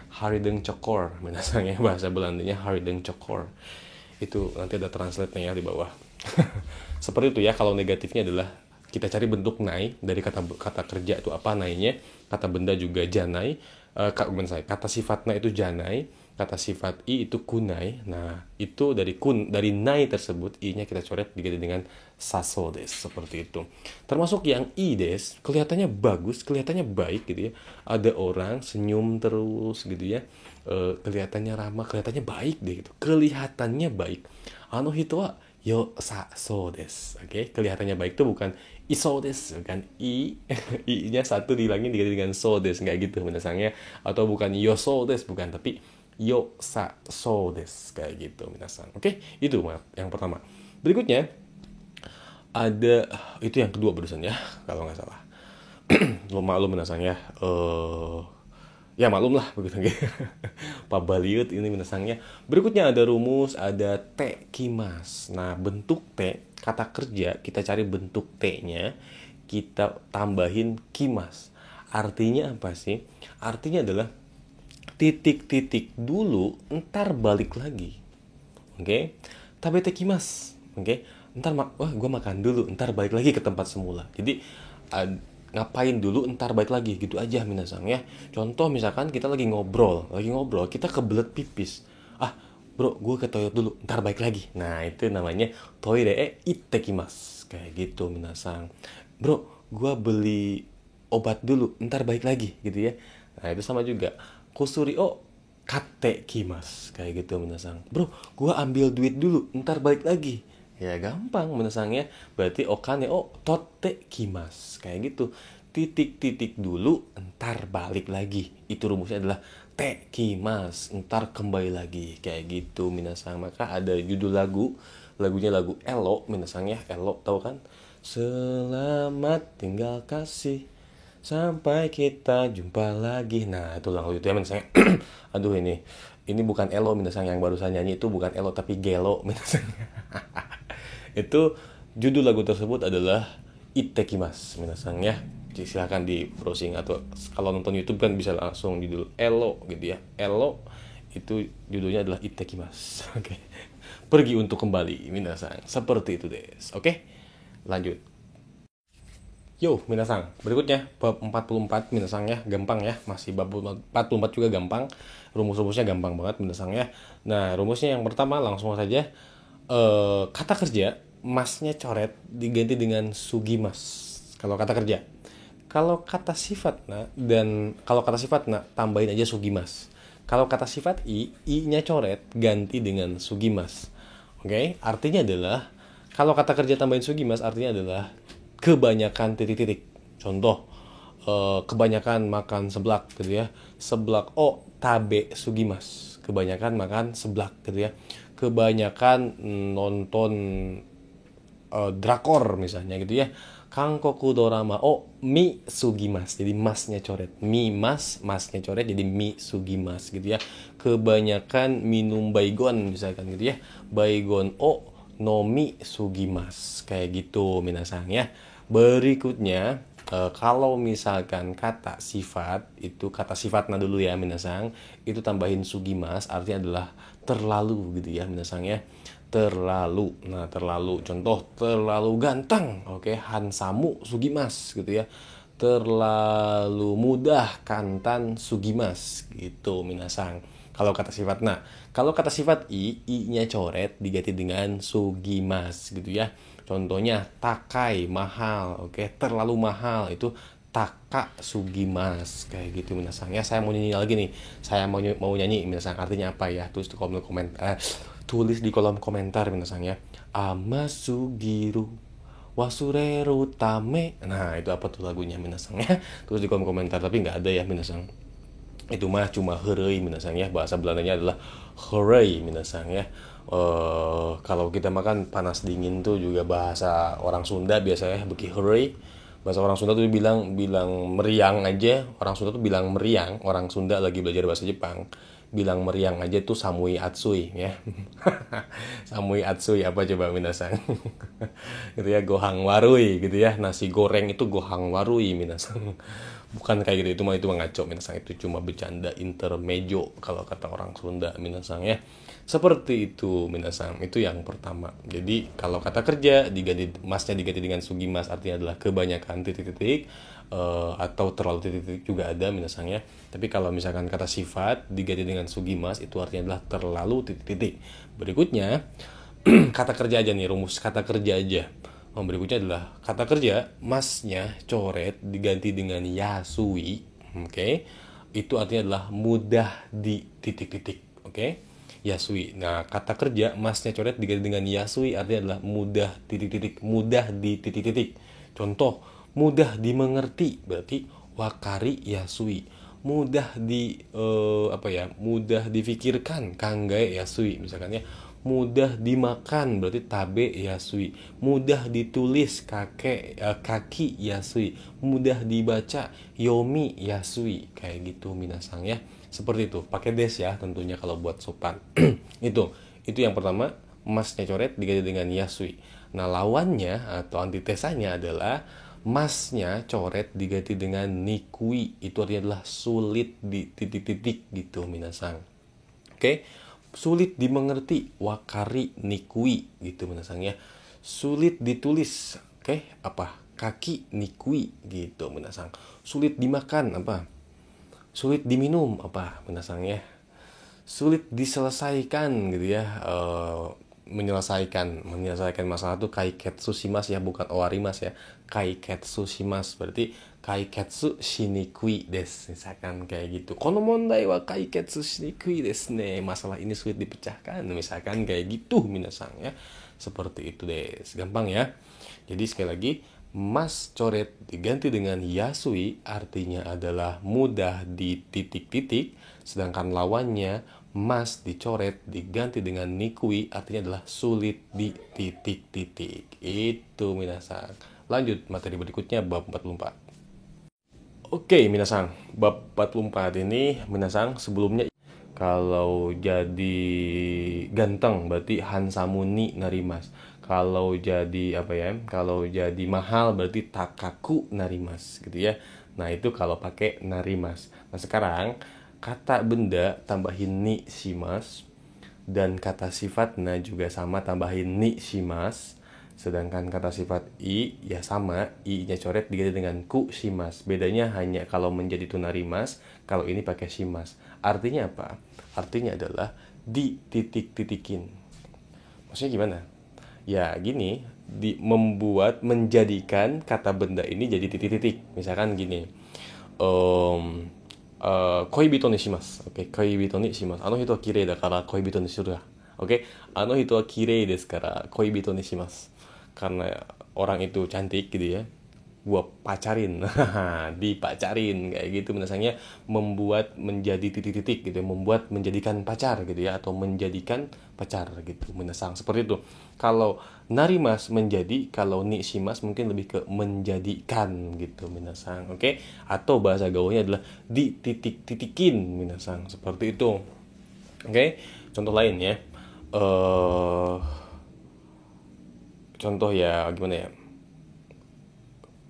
harideng cokor minasangnya, bahasa Belandanya harideng cokor. Itu nanti ada translate-nya ya di bawah. Seperti itu ya. Kalau negatifnya adalah kita cari bentuk nai dari kata kerja itu apa nainya, kata benda juga janai, kata sifatnya itu janai, kata sifat i itu kunai. Nah itu dari nai tersebut i nya kita coret diganti dengan saso des, seperti itu. Termasuk yang i des, kelihatannya bagus, kelihatannya baik gitu ya, ada orang senyum terus gitu ya, kelihatannya ramah, kelihatannya baik deh gitu, kelihatannya baik. Ano hito wa yo sa so desu. Oke, kelihatannya baik itu bukan iso desu, bukan i i-nya satu dihilangin diganti dengan so desu, nggak gitu minasangnya. Atau bukan yo so desu, bukan, tapi yo sa so desu, kayak gitu minasang. Oke, itu yang pertama. Berikutnya ada itu yang kedua barusan ya, kalau nggak salah. Lo maklum minasang ya. Ya maklum lah begitu. Pak Baliut ini minasangnya. Berikutnya ada rumus, ada tekimas. Nah, bentuk T, kata kerja, kita cari bentuk T-nya, kita tambahin kimas. Artinya apa sih? Artinya adalah titik-titik dulu, ntar balik lagi. Oke? Tabe tekimas. Oke? Wah, gue makan dulu, ntar balik lagi ke tempat semula. Jadi ngapain dulu, ntar balik lagi, gitu aja minasang ya. Contoh misalkan kita lagi ngobrol, kita kebelet pipis. Ah, bro, gue ke toilet dulu, ntar balik lagi. Nah, itu namanya toire ittekimasu, kayak gitu minasang. Bro, gue beli obat dulu, ntar balik lagi, gitu ya. Nah, itu sama juga. Kusuri o kate kimas, kayak gitu minasang. Bro, gue ambil duit dulu, ntar balik lagi. Ya gampang menasangnya. Berarti okane o totte kimas, kayak gitu. Titik-titik dulu, ntar balik lagi. Itu rumusnya adalah te kimas, ntar kembali lagi, kayak gitu minasang. Maka ada judul lagunya lagu Elo minasangnya. Elo tahu kan? Selamat tinggal kasih, sampai kita jumpa lagi. Nah, itu lagu itu ya minasangnya. Aduh, ini bukan Elo minasang, yang barusan nyanyi itu bukan Elo tapi Gelo minasangnya. Itu judul lagu tersebut adalah Ittekimasu minasang ya. Silahkan di browsing, atau kalau nonton YouTube kan bisa langsung judul Elo gitu ya. Elo itu judulnya adalah Ittekimasu. Oke. Pergi untuk kembali minasang. Seperti itu des. Oke. Lanjut. Yo, minasang. Berikutnya bab 44 minasang ya, gampang ya. Masih bab 44 juga gampang. Rumus-rumusnya gampang banget minasang ya. Nah, rumusnya yang pertama langsung saja. Kata kerja masnya coret diganti dengan sugimas. Kalau kata kerja. Kalau kata sifat tambahin aja sugimas. Kalau kata sifat i-nya coret ganti dengan sugimas. Oke, artinya adalah kalau kata kerja tambahin sugimas artinya adalah kebanyakan titik-titik. Contoh, kebanyakan makan seblak gitu ya. Seblak tabe sugimas. Kebanyakan makan seblak gitu ya. Kebanyakan nonton drakor misalnya gitu ya. Kangkoku dorama mi sugimas. Jadi masnya coret. Masnya coret jadi mi sugimas gitu ya. Kebanyakan minum baygon misalkan gitu ya. Baygon nomi sugimas, kayak gitu minasang ya. Berikutnya kalau misalkan kata sifat, itu kata sifatnya dulu ya minasang, itu tambahin sugimas artinya adalah terlalu gitu ya minasang ya. Terlalu. Nah, terlalu, contoh terlalu ganteng, oke, hansamu sugimas gitu ya. Terlalu mudah kantan sugimas gitu minasang. Kalau kata sifat. Nah, kalau kata sifat i-nya coret diganti dengan sugimas gitu ya. Contohnya takai, mahal, oke, terlalu mahal itu taka sugimas, kayak gitu minasang ya. Saya mau nyanyi lagi nih. Saya mau nyanyi minasang, artinya apa ya? Tulis di kolom komentar minasang ya. Amasugiru wasureru tame. Nah, itu apa tuh lagunya minasang ya? Tulis di kolom komentar, tapi nggak ada ya minasang. Itu mah cuma heureuy minasang ya. Bahasa Belandanya adalah hooray minasang ya. Kalau kita makan panas dingin tuh juga bahasa orang Sunda biasanya beki hooray. Bahasa orang Sunda tuh bilang meriang aja. Orang Sunda tuh bilang meriang. Orang Sunda lagi belajar bahasa Jepang bilang meriang aja tuh samui atsui ya. Samui atsui apa coba minasang? Gitu ya, gohang warui gitu ya. Nasi goreng itu gohang warui minasang. Bukan kayak gitu, itu mah ngaco minasang, itu cuma bercanda intermejo kalau kata orang Sunda minasang ya. Seperti itu minasang, itu yang pertama. Jadi kalau kata kerja masnya diganti dengan sugimas artinya adalah kebanyakan titik-titik, atau terlalu titik-titik juga ada minasang ya. Tapi kalau misalkan kata sifat diganti dengan sugimas itu artinya adalah terlalu titik-titik. Berikutnya kata kerja aja nih, rumus kata kerja aja. Berikutnya adalah kata kerja masnya coret diganti dengan yasui. Oke. Itu artinya adalah mudah di titik-titik. Oke. Yasui. Nah, kata kerja masnya coret diganti dengan yasui artinya adalah mudah titik-titik, mudah di titik-titik. Contoh, mudah dimengerti berarti wakari yasui. Mudah mudah difikirkan kanggae yasui misalkan ya. Mudah dimakan berarti tabe yasui. Mudah ditulis kaki yasui. Mudah dibaca yomi yasui. Kayak gitu minasang ya. Seperti itu. Pakai des ya tentunya kalau buat sopan. Itu yang pertama, masnya coret diganti dengan yasui. Nah, lawannya atau antitesanya adalah masnya coret diganti dengan nikui. Itu artinya adalah sulit di titik-titik gitu minasang. Oke, sulit dimengerti wakari nikui gitu minasang ya. Sulit ditulis, oke, apa? Kaki nikui gitu minasang. Sulit dimakan apa? Sulit diminum apa minasang ya. Sulit diselesaikan gitu ya. Menyelesaikan masalah tuh kaiketsu shimasu ya, bukan owarimasu ya. Kaiketsu shimasu berarti kaiketsu shinikui desu, misalkan kayak gitu. Kono mondai wa kaiketsu shinikui desu ne, masalah ini sulit dipecahkan misalkan kayak gitu minasang ya. Seperti itu des, gampang ya. Jadi sekali lagi, mas coret diganti dengan yasui artinya adalah mudah di titik-titik, sedangkan lawannya mas dicoret diganti dengan nikui artinya adalah sulit di titik-titik. Itu minasang. Lanjut materi berikutnya bab 44. Oke minasang, bab 44 ini minasang sebelumnya kalau jadi ganteng berarti hansamuni narimas. Kalau jadi Kalau jadi mahal berarti takaku narimas gitu ya. Nah, itu kalau pakai narimas. Nah, sekarang kata benda tambahin ni shimas dan kata sifatnya juga sama tambahin ni shimas. Sedangkan kata sifat i ya sama, i-nya coret diganti dengan ku shimas. Bedanya hanya kalau menjadi tunarimas, kalau ini pakai shimas. Artinya apa? Artinya adalah di titik-titikin. Maksudnya gimana? Ya gini, menjadikan kata benda ini jadi titik-titik. Misalkan gini, koibito ni shimasu. Oke, koibito ni shimasu. Hito wa kirei dakara koibito ni shuru. Oke, hito wa kirei desu kara koibito ni shimasu. Karena orang itu cantik gitu ya, gua pacarin. Dipacarin kayak gitu menasangnya, membuat menjadi titik-titik gitu ya, membuat menjadikan pacar gitu ya, atau menjadikan pacar gitu menasang seperti itu. Kalau narimas menjadi, kalau ni shimas mungkin lebih ke menjadikan gitu minasang. Oke, atau bahasa gaulnya adalah di titik-titikin minasang seperti itu. Oke, contoh lain ya. Contoh ya gimana ya,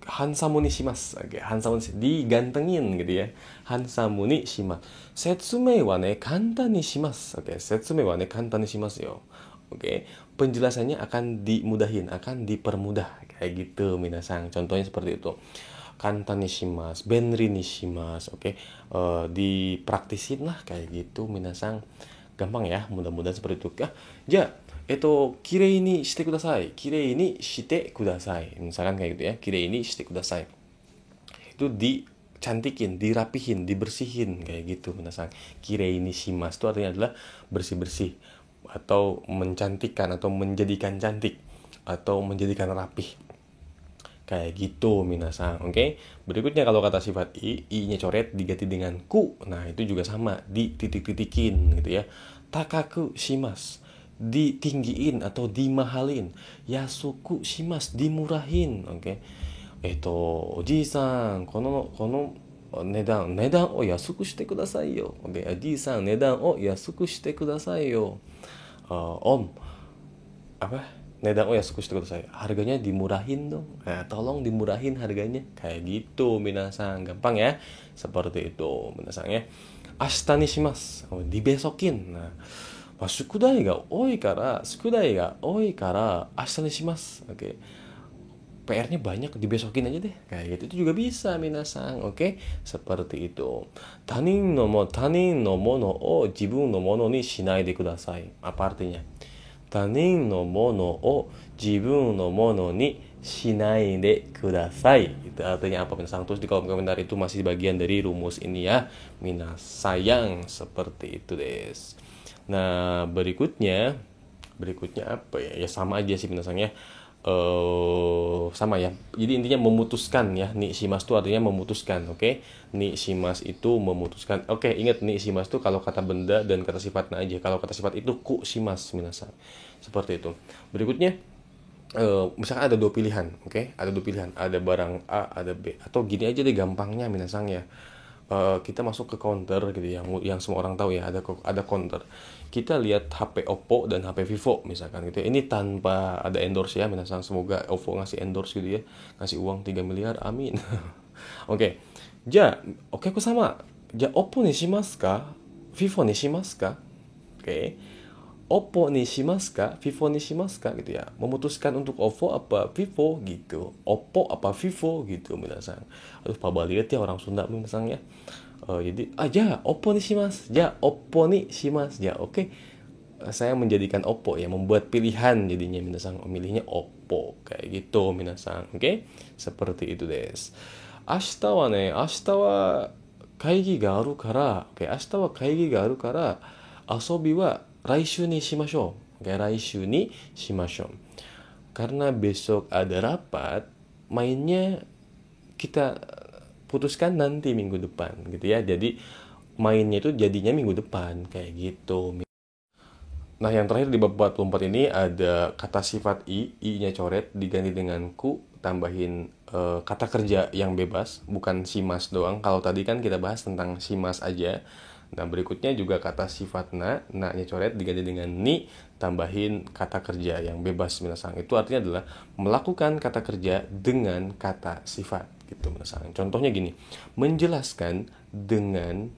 hansamu ni shimasu. Oke, hansamu ni digantengin gitu ya. Hansamu ni shimasu. Setsumei wa ne kantan ni shimasu. Oke, setsumei wa ne kantan ni shimasu yo. Oke, penjelasannya akan dimudahin, akan dipermudah kayak gitu minasang. Contohnya seperti itu. Kantan ni shimasu, benri ni shimasu. Oke, dipraktisin lah kayak gitu minasang. Gampang ya, mudah-mudahan seperti itu. Ja, kirei ni shite kudasai. Kirei ni shite kudasai. Misalkan kayak gitu ya. Kirei ni shite kudasai. Itu dicantikin, dirapihin, dibersihin kayak gitu minasang. Kirei ni shimasu itu artinya adalah bersih-bersih atau mencantikkan atau menjadikan cantik atau menjadikan rapih. Kayak gitu minasang. Oke. Berikutnya kalau kata sifat i-nya coret diganti dengan ku. Nah, itu juga sama, di titik-titikin gitu ya. Takaku shimasu, ditinggiin atau dimahalin. Yasuku shimasu, dimurahin. Oke. Oji-san, kono nedan o yasuku shite kudasai yo. Oke, oji-san, nedan o yasuku shite kudasai yo. Om, nedan o yasuku shite kudasai. Harganya dimurahin dong. Tolong dimurahin harganya. Kayak gitu minasang. Gampang ya. Seperti itu minasang ya. Ashita ni shimasu. Dibesokin. Nah, sukudai ga oi kara ashita ni shimasu. Oke. PR-nya banyak, dibesokin aja deh. Kayak gitu itu juga bisa minasang. Oke, seperti itu. Tanin no mono o jibun no mono ni shinai de kudasai. Apa artinya? Tanin no mono o jibun no mono ni shinai de kudasai. Itu artinya apa minasang? Terus di kolom komentar itu masih bagian dari rumus ini ya. Minasayang, seperti itu des. Nah, berikutnya apa ya? Ya sama aja sih minasangnya. Sama ya. Jadi intinya memutuskan ya. Ni shimas itu artinya memutuskan, oke? Ni shimas itu memutuskan. Oke, ingat ni shimas itu kalau kata benda dan kata sifatnya aja. Kalau kata sifat itu ku shimas minasang. Seperti itu. Berikutnya misalkan ada dua pilihan, oke? Ada dua pilihan, ada barang A, ada B. Atau gini aja deh gampangnya minasang ya. Kita masuk ke counter gitu ya, yang semua orang tahu ya, ada counter. Kita lihat HP Oppo dan HP Vivo misalkan gitu ya. Ini tanpa ada endorse ya, minasang, semoga Oppo ngasih endorse gitu ya, ngasih uang 3 miliar, amin. Oke. Oke, aku sama. Oppo ni shimasu ka? Vivo ni shimasu ka? Oke. Oppo ni shimasu ka? Vivo ni shimasu ka? Gitu ya. Memutuskan untuk Oppo apa Vivo gitu. Oppo apa Vivo gitu minasang. Aduh, pabaliet ya orang Sunda minasang ya. Jadi, Oppo ni shimasu. Oppo ni shimasu. Oke. Saya menjadikan Oppo ya, membuat pilihan jadinya minasang. Milihnya Oppo kayak gitu minasang. Oke? Seperti itu des. Ashita wa kaigi ga aru kara. Oke, ashita wa kaigi ga aru kara. Asobi wa Raishu ni shimashou. Oke, raishu ni shimashou. Karena besok ada rapat, mainnya kita putuskan nanti minggu depan gitu ya. Jadi mainnya itu jadinya minggu depan kayak gitu. Nah, yang terakhir di bab 44 ini ada kata sifat i-nya coret diganti dengan ku, tambahin kata kerja yang bebas, bukan shimas doang. Kalau tadi kan kita bahas tentang shimas aja. Nah, berikutnya juga kata sifat na-nya coret diganti dengan ni, tambahin kata kerja yang bebas minasang. Itu artinya adalah melakukan kata kerja dengan kata sifat gitu minasang. Contohnya gini, menjelaskan dengan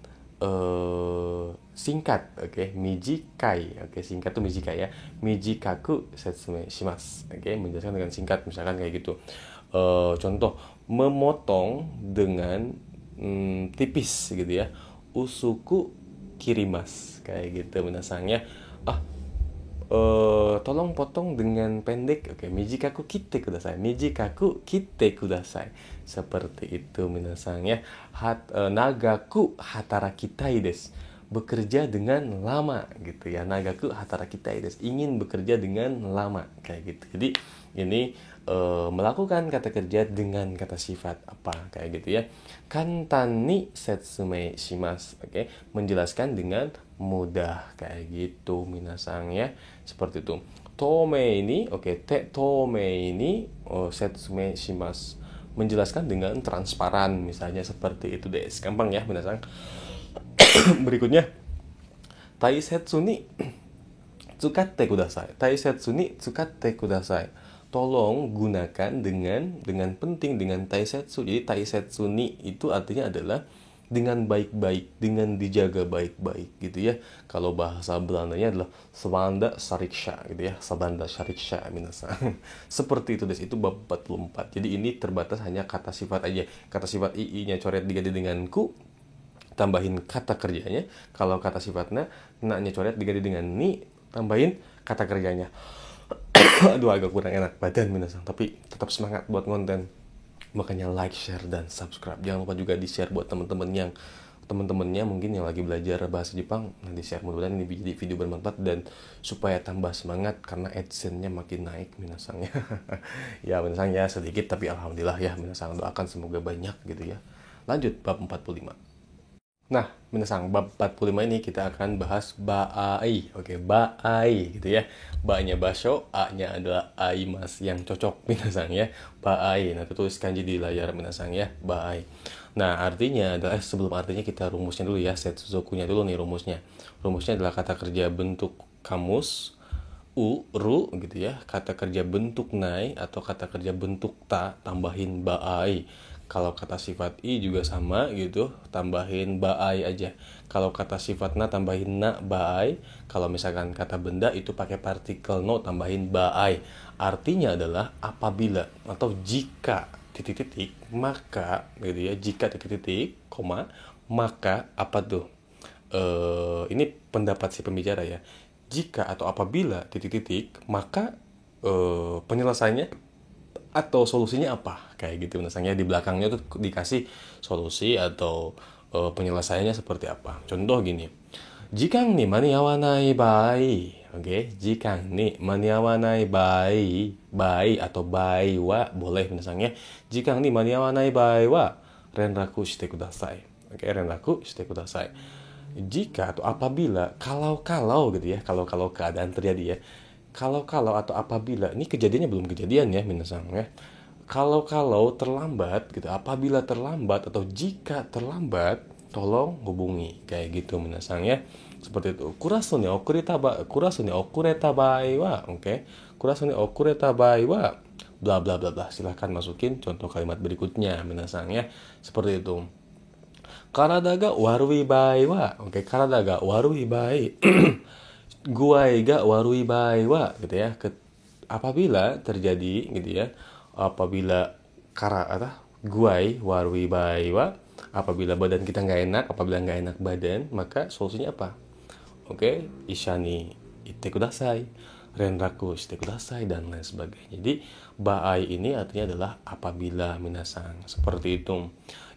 singkat, oke, mijikai, oke, singkat tuh mijikai ya, mijikaku setsume shimasu, oke, menjelaskan dengan singkat misalkan kayak gitu. Contoh, memotong dengan tipis gitu ya, usuku kirimas kayak gitu minasangnya. Tolong potong dengan pendek. Oke, mijikaku kitte kudasai. Mijikaku kitte kudasai. Seperti itu minasang ya. Nagaku hatarakitai desu. Bekerja dengan lama gitu ya. Nagaku hatarakitai desu. Ingin bekerja dengan lama kayak gitu. Jadi ini melakukan kata kerja dengan kata sifat apa kayak gitu ya. Kantan ni setsume shimasu. Oke, menjelaskan dengan mudah kayak gitu minasang ya. Seperti itu. Tomei ini, tomei ini setsume shimasu. Menjelaskan dengan transparan misalnya seperti itu deh. Gampang ya minasang. Berikutnya, taisetsu ni tsukatte kudasai. Taisetsu ni tsukatte kudasai. Tolong gunakan dengan penting, dengan taisetsu. Jadi taisetsu ni itu artinya adalah dengan baik-baik, dengan dijaga baik-baik gitu ya. Kalau bahasa Belandanya adalah sabanda sariksha gitu ya. Sabanda sariksha minasang. Seperti itu des, itu bab 44. Jadi ini terbatas hanya kata sifat aja. Kata sifat i-nya coret diganti dengan ku, tambahin kata kerjanya. Kalau kata sifatnya na-nya coret diganti dengan ni, tambahin kata kerjanya. Aduh, agak kurang enak badan minasang, tapi tetap semangat buat konten. Makanya like, share, dan subscribe. Jangan lupa juga di-share buat teman-temannya mungkin yang lagi belajar bahasa Jepang. Nah, di-share, mudah-mudahan ini jadi video bermanfaat dan supaya tambah semangat karena AdSense-nya makin naik minasangnya. Ya minasang ya sedikit tapi alhamdulillah ya minasang, doakan semoga banyak gitu ya. Lanjut bab 45. Nah, minasang, bab 45 ini kita akan bahas baai. Oke, baai gitu ya. Ba-nya basho, A-nya adalah aimas yang cocok minasang ya. Baai. Nah, tulis kanji di layar minasang ya. Baai. Nah, artinya adalah sebelum artinya kita rumusnya dulu ya. Setsuzoku-nya dulu nih rumusnya. Rumusnya adalah kata kerja bentuk kamus, ru gitu ya. Kata kerja bentuk nai atau kata kerja bentuk ta, tambahin baai. Kalau kata sifat i juga sama gitu, tambahin baai aja. Kalau kata sifat na tambahin na baai. Kalau misalkan kata benda itu pakai partikel no, tambahin baai. Artinya adalah apabila atau jika titik-titik maka gitu ya. Jika titik-titik koma maka apa tuh? Ini pendapat si pembicara ya. Jika atau apabila titik-titik maka penyelesaiannya atau solusinya apa kayak gitu misalnya. Di belakangnya tuh dikasih solusi atau penyelesaiannya seperti apa. Contoh gini, Jikang ni maniawanai bai. Oke, jikang ni maniawanai bai. Bai atau bai wa boleh minasang ya. Jikang ni maniawanai bai wa renraku shite kudasai. Oke, renraku shite kudasai. Jika atau apabila, kalau gitu ya, kalau keadaan terjadi ya. Kalau atau apabila, ini kejadiannya belum kejadian ya minasang ya. Kalau terlambat gitu, apabila terlambat atau jika terlambat, tolong hubungi kayak gitu minasang ya. Seperti itu. Kurasu ni okureta bai wa, oke. Kurasu ni okureta bai wa bla bla bla bla. Silahkan masukin contoh kalimat berikutnya minasang ya. Seperti itu. Karada ga warui bai wa, oke. Karada ga warui bai. Guai ga warui bai wa gitu ya. Apabila terjadi gitu ya, apabila guai warui bai wa, apabila badan kita nggak enak, apabila nggak enak badan, maka solusinya apa? Oke, ishani itte kudasai, renraku shite kudasai, dan lain sebagainya. Jadi baai ini artinya adalah apabila minasang, seperti itu.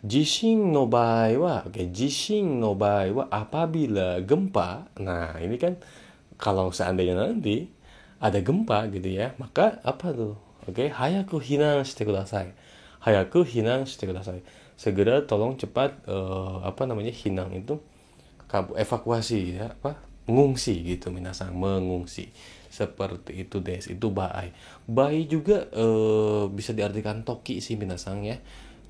Jishin no baai wa, oke, jishin no baai wa apabila gempa. Nah, ini kan kalau seandainya nanti ada gempa gitu ya, maka apa tuh? Oke, hayaku hinan shite kudasai. Hayaku hinan shite kudasai. Segera tolong cepat hinan itu evakuasi ya, mengungsi gitu minasang, mengungsi. Seperti itu des, itu baai. Baai juga bisa diartikan toki sih minasang ya.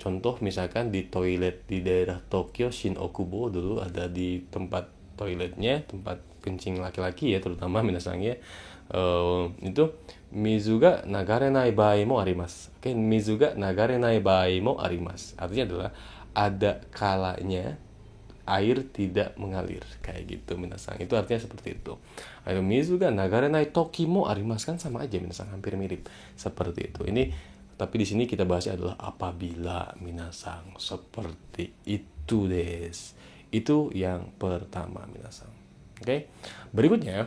Contoh misalkan di toilet di daerah Tokyo Shin-Okubo dulu ada di tempat toiletnya, tempat kencing laki-laki ya terutama minasang ya. Itu mizu ga nagarenai bai mo arimasu. Oke, mizu ga nagarenai bai mo arimasu. Artinya adalah ada kalanya air tidak mengalir kayak gitu minasang. Itu artinya seperti itu. Ayo mizu ga nagarenai toki mo arimasu, kan sama aja minasang, hampir mirip seperti itu. Ini tapi di sini kita bahasnya adalah apabila minasang, seperti itu des. Itu yang pertama minasang. Oke. Berikutnya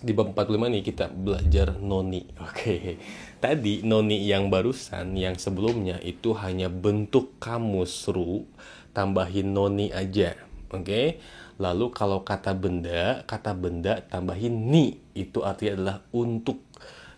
di bab 45 nih kita belajar noni. Oke. Tadi noni yang barusan, yang sebelumnya itu hanya bentuk kamus ru, tambahin noni aja. Oke. Lalu kalau kata benda tambahin ni, itu artinya adalah untuk.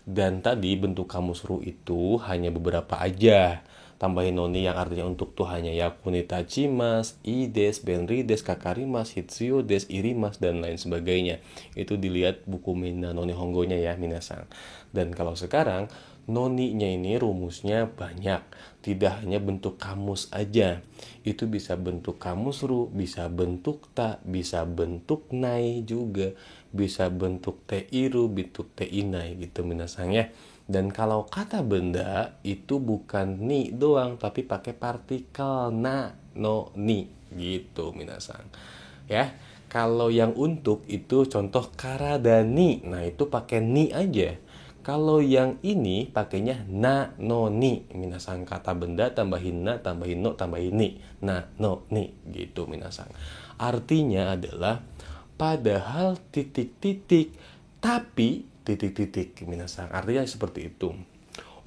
Dan tadi bentuk kamus ru itu hanya beberapa aja. Tambahin noni yang artinya untuk tuh hanya yakunitachimas, ides, benrides, kakarimas, hitsuyo des, irimas, dan lain sebagainya. Itu dilihat buku Minna Noni Honggonya ya minasang. Dan kalau sekarang noninya ini rumusnya banyak, tidak hanya bentuk kamus aja. Itu bisa bentuk kamus ru, bisa bentuk ta, bisa bentuk nai juga, bisa bentuk teiru, bentuk teinai gitu minasang ya. Dan kalau kata benda itu bukan ni doang, tapi pakai partikel na, no, ni gitu minasang. Ya, kalau yang untuk itu contoh karadani, nah itu pakai ni aja. Kalau yang ini pakainya na, no, ni minasang. Kata benda tambahin na, tambahin no, tambahin ni, na, no, ni gitu minasang. Artinya adalah padahal titik-titik, tapi titik-titik minasang. Artinya seperti itu.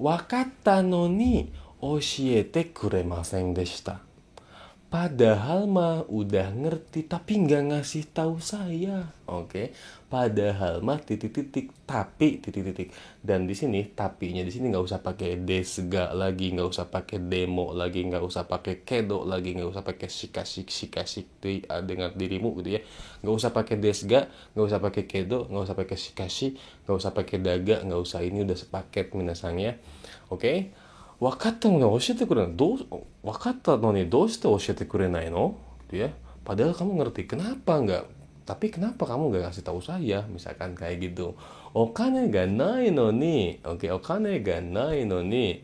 Wakatta no ni oshiete kuremasen deshita. Padahal mah udah ngerti tapi nggak ngasih tahu saya. Oke. Padahal mah titik-titik, tapi titik-titik. Dan di sini tapinya di sini nggak usah pakai desga lagi, nggak usah pakai demo lagi, nggak usah pakai kedo lagi, nggak usah pakai shikashik dengan dirimu gitu ya. Nggak usah pakai desga, nggak usah pakai kedo, nggak usah pakai shikashi, nggak usah pakai daga, nggak usah, ini udah sepaket minasangnya. Oke. 分かったのに教えてくれない。分かったのにどうして教えてくれないの? Gitu ya. Padahal kamu ngerti. Kenapa nggak? Tapi kenapa kamu nggak kasih tahu saya? Misalkan kayak gitu. Okane ga nai no ni. Oke, okane ga nai no ni.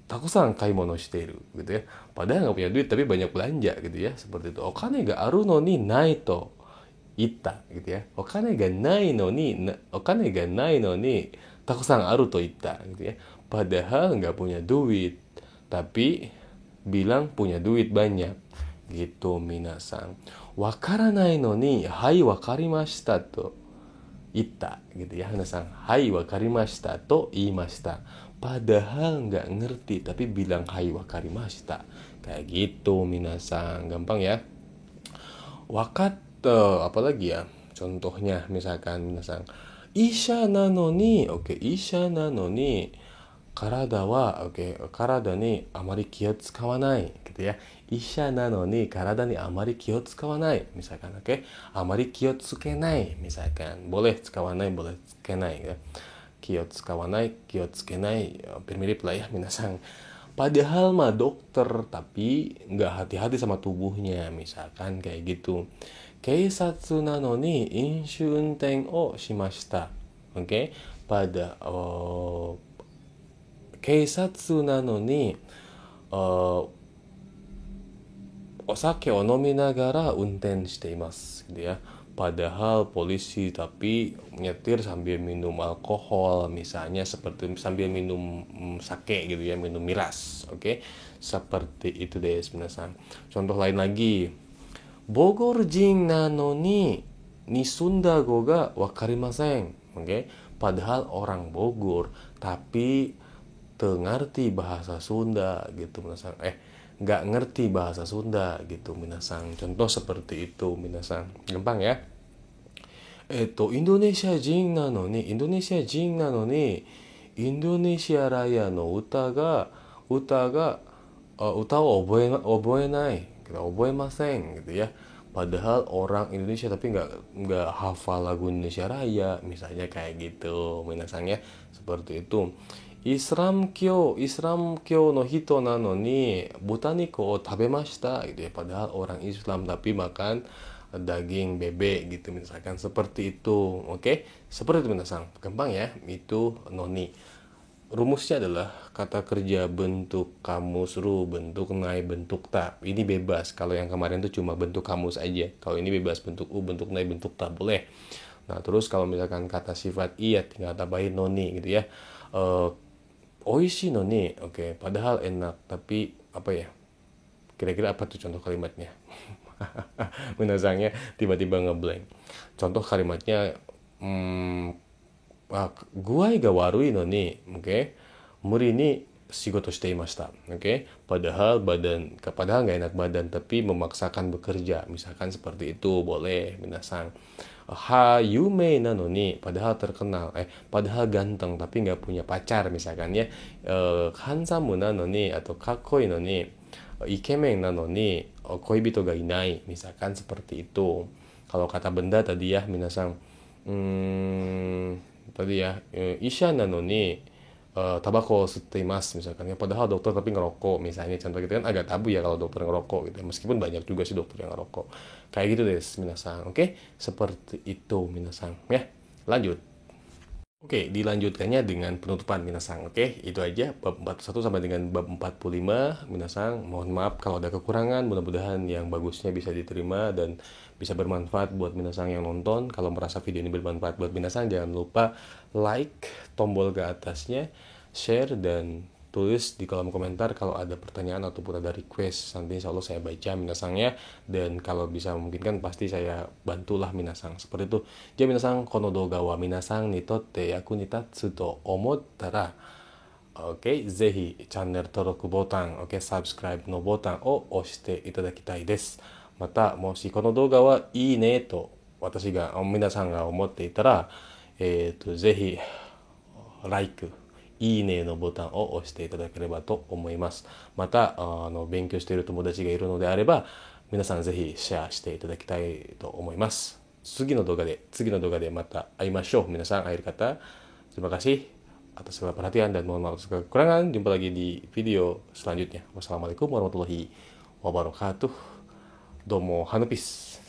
Takusan kaimono shiteiru. Gitu ya. Padahal nggak punya duit tapi banyak belanja gitu ya. Seperti itu. Okane ga aru no ni nai to itta. Gitu ya. Okane ga nai no ni. Okane ga nai no ni. Takusan aru to itta gitu ya. Padahal nggak punya duit, tapi bilang punya duit banyak. Gitu minasang. Wakaranai no ni hai wakarimashita to itta gitu ya minasang. Hai wakarimashita to iimashita. Padahal nggak ngerti tapi bilang hai wakarimashita. Kayak gitu minasang. Gampang ya. apalagi ya contohnya, misalkan minasang isha nano ni, oke, isha nano ni karada wa, oke, karada ni amari ki o tsukawanai gitu ya. Isha nano ni karada ni amari ki o tsukawanai misalkan, oke, amari ki o tsukenai misalkan, boleh tsukawanai, boleh tsukenai ya. Ki o tsukawanai, ki o tsukenai, mirip lah ya minasang. Padahal mah dokter, tapi nggak hati-hati sama tubuhnya, misalkan kayak gitu. Keisatsu nano ni inshu unten o shimashita. Oke, keisatsu nano ni osake o nominagara unten shite imasu gitu ya. Padahal polisi tapi nyetir sambil minum alkohol, misalnya seperti sambil minum sake gitu ya, minum miras, oke? Seperti itu deh minasan. Contoh lain lagi, Bogor jin nano ni nisunda go ga wakarimasen, oke? Padahal orang Bogor tapi ngerti bahasa Sunda gitu minasan, nggak ngerti bahasa Sunda gitu minasang. Contoh seperti itu minasang, gampang ya. Indonesia jin nano ni, Indonesia jin nano ni Indonesia Raya no uta o oboenai, kita oboemasen gitu ya. Padahal orang Indonesia tapi nggak hafal lagu Indonesia Raya, misalnya kayak gitu minasang ya, seperti itu. Islam kyo no hito nano ni butaniku o tabemashita gitu ya. Padahal orang Islam tapi makan daging bebek gitu misalkan, seperti itu. Oke, seperti itu minasang, gampang ya. Itu noni. Rumusnya adalah kata kerja bentuk kamus ru, bentuk nai, bentuk ta. Ini bebas. Kalau yang kemarin tuh cuma bentuk kamus aja. Kalau ini bebas, bentuk u, bentuk nai, bentuk ta, boleh. Nah, terus kalau misalkan kata sifat iya tinggal tambahin noni gitu ya. Oishi noni, oke, padahal enak, tapi apa ya? Kira-kira apa tuh contoh kalimatnya? Menasangnya tiba-tiba ngeblank. Contoh kalimatnya, guai ga warui noni, oke, muri ni shigoto shite imashita, oke, padahal nggak enak badan tapi memaksakan bekerja, misalkan seperti itu, boleh minasang. Yume nano ni, padahal terkenal, padahal ganteng tapi nggak punya pacar misalkan ya. Hansamu nano ni atau kakoi no ni, ikemen nano ni koibito ga inai, misalkan seperti itu. Kalau kata benda tadi ya minasang, tadi ya, isha nano ni tabako sutte imasu misalkan ya, padahal dokter tapi ngerokok misalnya, contoh gitu kan agak tabu ya kalau dokter ngerokok gitu, meskipun banyak juga sih dokter yang ngerokok kayak gitu deh minasang. Oke, seperti itu minasang ya. Lanjut. Oke, dilanjutkannya dengan penutupan minasang. Oke, itu aja bab 41 sampai dengan bab 45 minasang. Mohon maaf kalau ada kekurangan, mudah-mudahan yang bagusnya bisa diterima dan bisa bermanfaat buat minasang yang nonton. Kalau merasa video ini bermanfaat buat minasang, jangan lupa like tombol ke atasnya, share, dan tulis di kolom komentar kalau ada pertanyaan ataupun ada request. Nanti insya Allah saya baca minasangnya, dan kalau bisa memungkinkan pasti saya bantulah minasang. Seperti itu. Jadi minasang, kono doga wa minasang ni totte yaku ni tatsu to omottara, oke, zehi channel登録ボタン、oke, subscribe のボタンを押していただきたいです。また、もしこの動画はいいねと皆さんが思っていたら、ぜひ、like、いいねのボタンを押していただければと思います。また、勉強している友達がいるのであれば、皆さんぜひシェアしていただきたいと思います。次の動画でまた会いましょう。皆さん、会える方、terima kasih atas segala perhatian dan mohon maaf atas segala kekurangan. Jumpa lagi di video selanjutnya. Wassalamualaikum warahmatullahi wabarakatuh. Domo Hanupis.